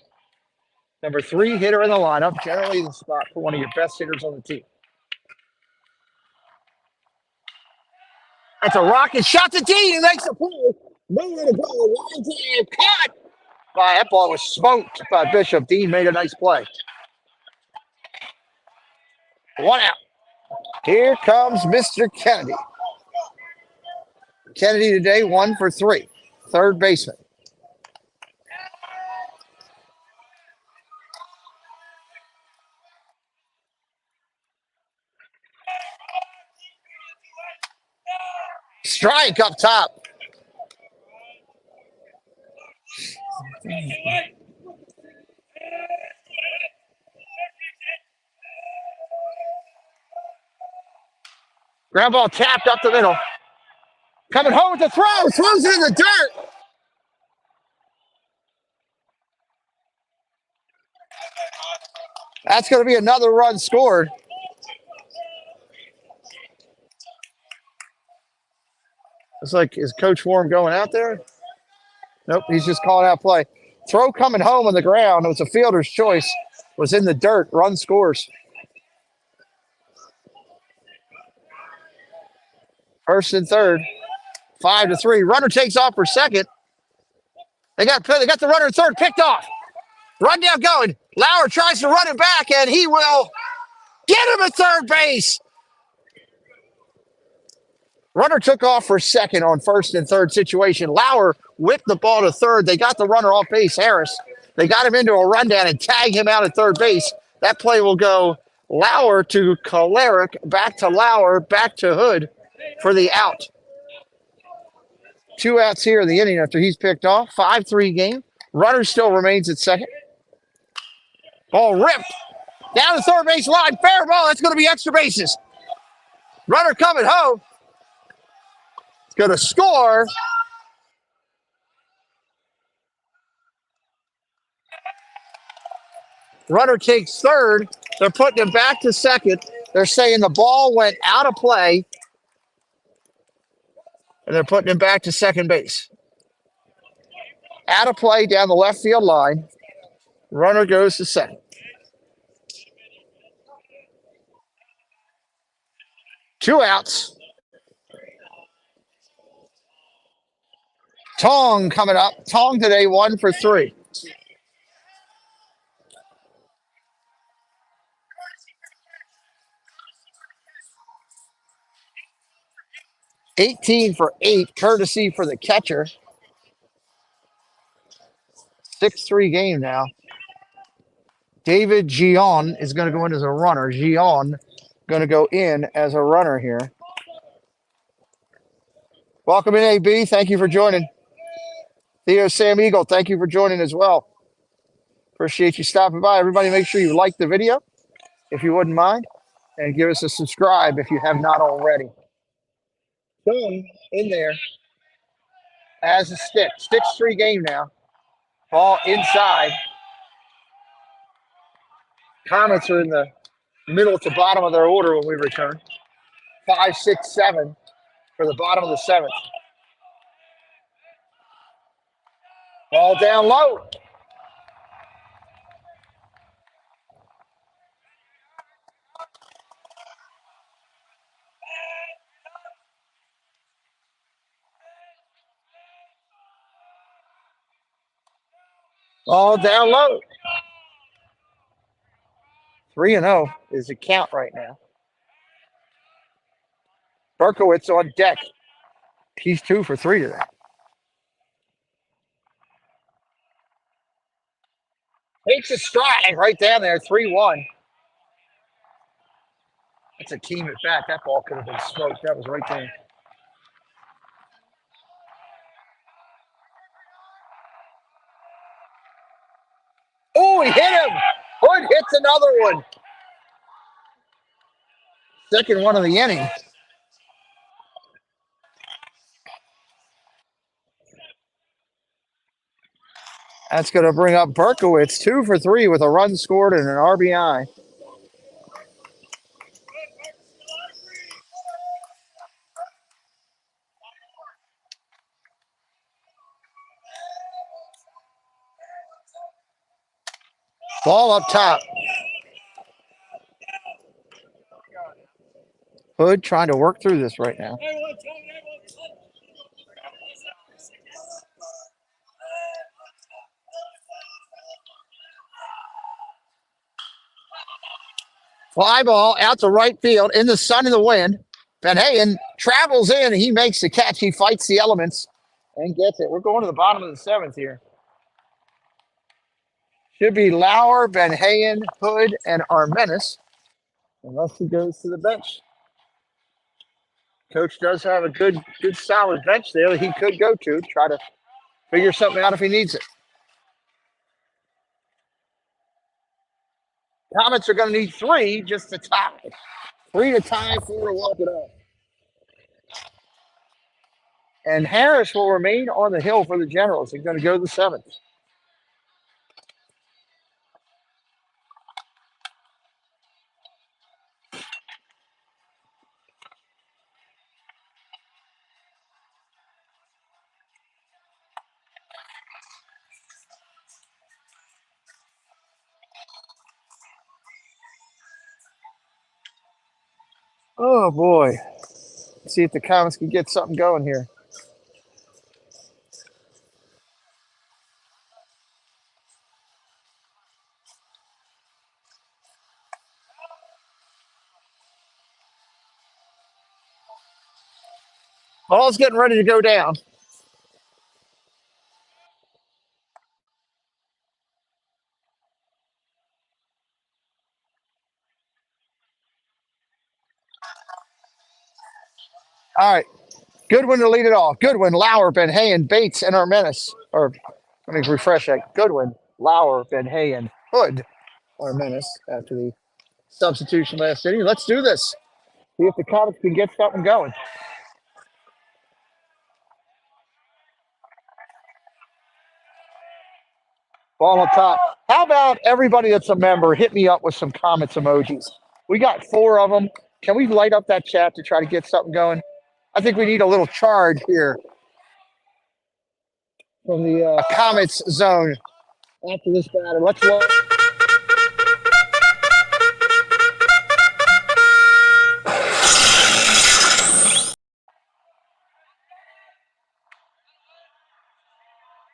Number 3 hitter in the lineup, generally the spot for one of your best hitters on the team. That's a rocket shot to deep. He makes a play. Nowhere to go. Line drive. Caught. Wow, that ball was smoked by Bishop. Dean made a nice play. 1 out. Here comes Mr. Kennedy. Kennedy today 1 for 3. Third baseman. Strike up top. Ground ball tapped up the middle. Coming home with the throw. Throws it in the dirt. That's going to be another run scored. It's like, is Coach Warren going out there? Nope, he's just calling out play. Throw coming home on the ground. It was a fielder's choice. Was in the dirt. Run scores. First and third. 5-3. Runner takes off for second. They got the runner in third picked off. Run down going. Lauer tries to run it back, and he will get him at third base. Runner took off for second on first and third situation. Lauer whipped the ball to third. They got the runner off base, Harris. They got him into a rundown and tagged him out at third base. That play will go Lauer to Kolaric, back to Lauer, back to Hood for the out. 2 outs here in the inning after he's picked off. 5-3 game. Runner still remains at second. Ball ripped down the third base line. Fair ball. That's going to be extra bases. Runner coming home. It's going to score. Runner takes third. They're putting him back to second. They're saying the ball went out of play. And they're putting him back to second base. Out of play down the left field line. Runner goes to second. 2 outs. Tong coming up. Tong today 1 for 3. $18 for 8, courtesy for the catcher. 6-3 game now. David Gion is going to go in as a runner. Gion going to go in as a runner here. Welcome in, AB. Thank you for joining. Theo Sam Eagle, thank you for joining as well. Appreciate you stopping by. Everybody, make sure you like the video, if you wouldn't mind, and give us a subscribe if you have not already. Boom, in there as a stick. 6-3 game now. Ball inside. Comets are in the middle to bottom of their order when we return. 5, 6, 7 for the bottom of the 7th. Ball down low. Ball down low. 3-0 is the count right now. Berkowitz on deck. He's 2 for 3 today. Takes a strike right down there, 3-1. That's a team at bat. That ball could have been smoked. That was right there. Oh, he hit him. Hood hits another one. Second one of the inning. That's going to bring up Berkowitz, 2 for 3 with a run scored and an RBI. Ball up top. Hood trying to work through this right now. Fly ball out to right field in the sun and the wind. Van Hayen travels in. He makes the catch. He fights the elements and gets it. We're going to the bottom of the seventh here. Should be Lauer, Van Hayen, Hood, and Armenis, unless he goes to the bench. Coach does have a good solid bench there that he could go to try to figure something out if he needs it. Comets are going to need 3 just to tie. 3 to tie, 4 to walk it off. And Harris will remain on the hill for the Generals. He's going to go to the 7th. Oh, boy. Let's see if the Comets can get something going here. Ball's getting ready to go down. All right. Goodwin to lead it off. Goodwin, Lauer, Ben Hayen, Bates, and Armenis. Or let me refresh that. Goodwin, Lauer, Ben Hayen, Hood, Armenis after the substitution last inning. Let's do this. See if the Comets can get something going. Ball on top. How about everybody that's a member hit me up with some Comets emojis? We got 4 of them. Can we light up that chat to try to get something going? I think we need a little charge here from the Comets zone after this batter. Let's roll.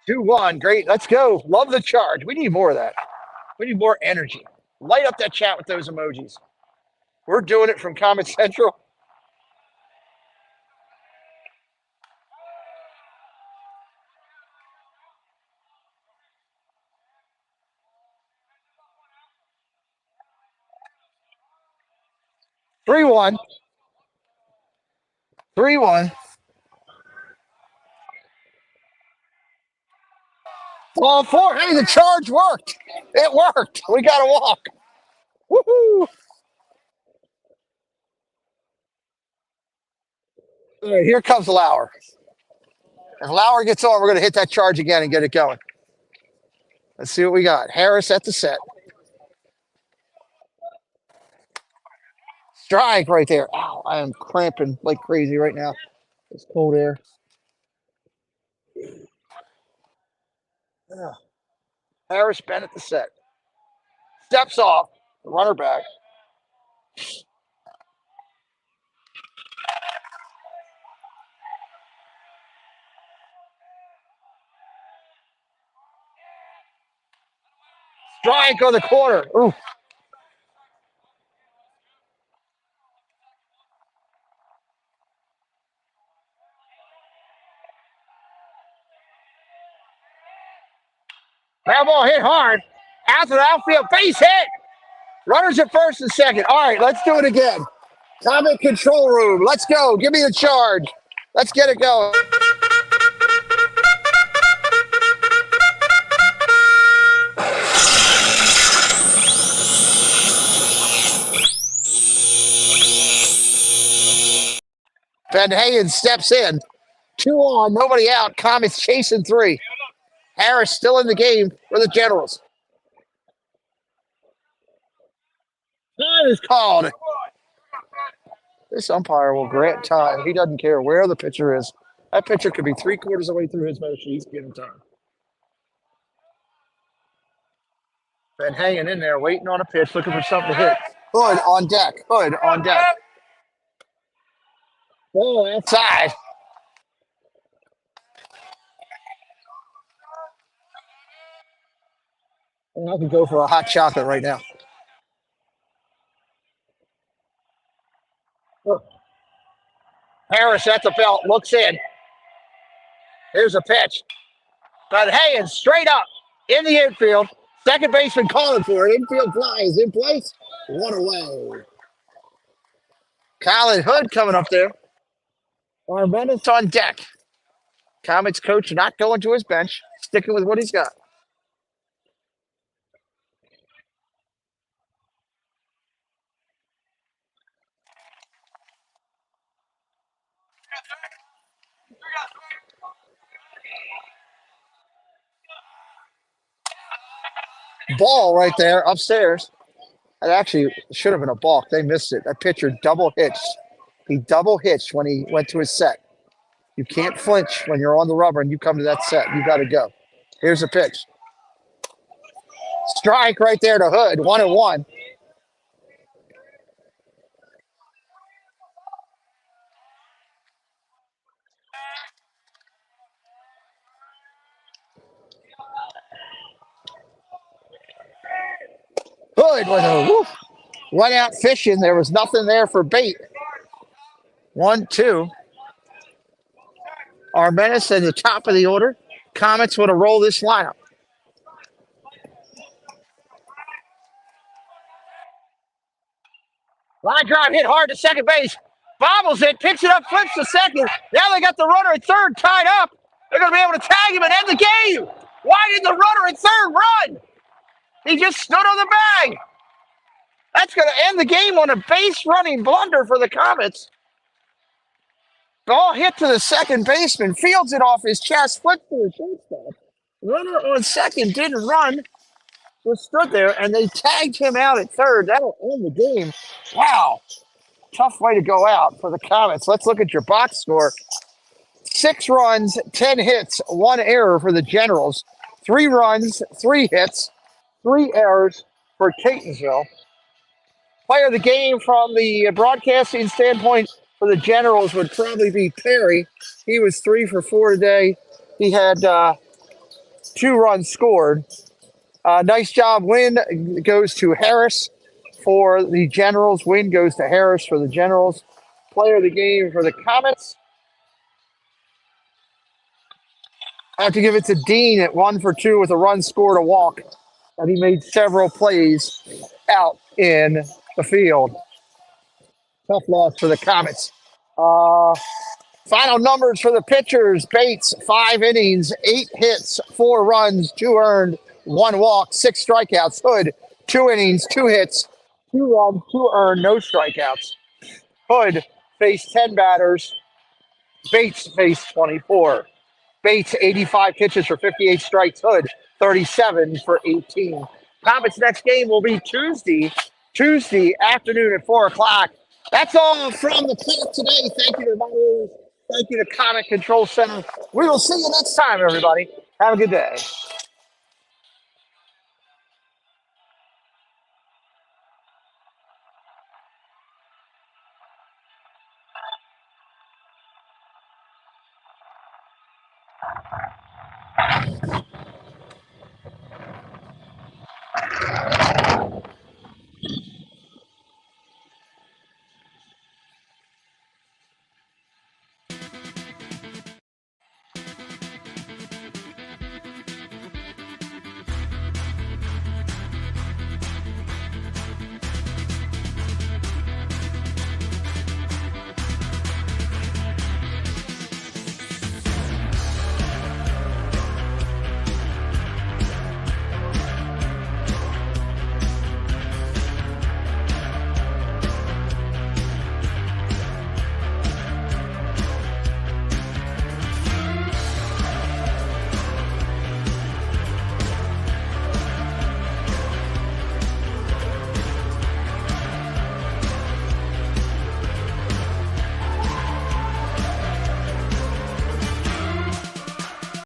Two, 1. Great. Let's go. Love the charge. We need more of that. We need more energy. Light up that chat with those emojis. We're doing it from Comet Central. Three, 1. 3-1. Ball 4. Hey, the charge worked. It worked. We got to walk. Woohoo. All right, here comes Lauer. If Lauer gets on, we're going to hit that charge again and get it going. Let's see what we got. Harris at the set. Strike right there. Ow, I am cramping like crazy right now. It's cold air. Ugh. Harris Bennett the set. Steps off. The runner back. Strike on the corner. Ooh. That ball hit hard. Out to the outfield. Base hit. Runners at first and second. All right, let's do it again. Comet control room. Let's go. Give me the charge. Let's get it going. Van Hayen steps in. 2 on, nobody out. Comets chasing 3. Harris still in the game for the Generals. Time is called. This umpire will grant time. He doesn't care where the pitcher is. That pitcher could be 3/4 of the way through his motion. He's giving time. Been hanging in there, waiting on a pitch, looking for something to hit. Hood on deck. Hood on deck. Oh, outside. And I could go for a hot chocolate right now. Oh. Harris at the belt, looks in. Here's a pitch. But hey, straight up in the infield. Second baseman calling for it. Infield fly is in place. One away. Colin Hood coming up there. Armentis on deck. Comets coach not going to his bench, sticking with what he's got. Ball right there upstairs. It actually should have been a balk. They missed it. That pitcher double hitched. He double hitched when he went to his set. You can't flinch when you're on the rubber and you come to that set. You got to go. Here's a pitch. Strike right there to Hood. 1-1. Hood with a woof. Went out fishing. There was nothing there for bait. 1-2. Armentis at the top of the order. Comets want to roll this lineup. Line drive hit hard to second base. Bobbles it, picks it up, flips to second. Now they got the runner at third tied up. They're going to be able to tag him and end the game. Why did the runner at third run? He just stood on the bag. That's going to end the game on a base running blunder for the Comets. Ball hit to the second baseman, fields it off his chest, flips to the shortstop. Runner on second didn't run, just stood there, and they tagged him out at third. That'll end the game. Wow. Tough way to go out for the Comets. Let's look at your box score. 6 runs, 10 hits, 1 error for the Generals. 3 runs, 3 hits, 3 errors for Catonsville. Player of the game from the broadcasting standpoint for the Generals would probably be Perry. He was 3 for 4 today. He had 2 runs scored. Nice job. Win goes to Harris for the Generals. Win goes to Harris for the Generals. Player of the game for the Comets. I have to give it to Dean at 1 for 2 with a run scored, a walk. And he made several plays out in the field. Tough loss for the Comets. Final numbers for the pitchers. Bates, 5 innings, 8 hits, 4 runs, 2 earned, 1 walk, 6 strikeouts. Hood, 2 innings, 2 hits, 2 runs, 2 earned, no strikeouts. Hood faced 10 batters. Bates faced 24. Bates, 85 pitches for 58 strikes. Hood, 37 for 18. Comets' next game will be Tuesday afternoon at 4 o'clock. That's all from the clinic today. Thank you to the moderators. Thank you to Comet Control Center. We will see you next time, everybody. Have a good day.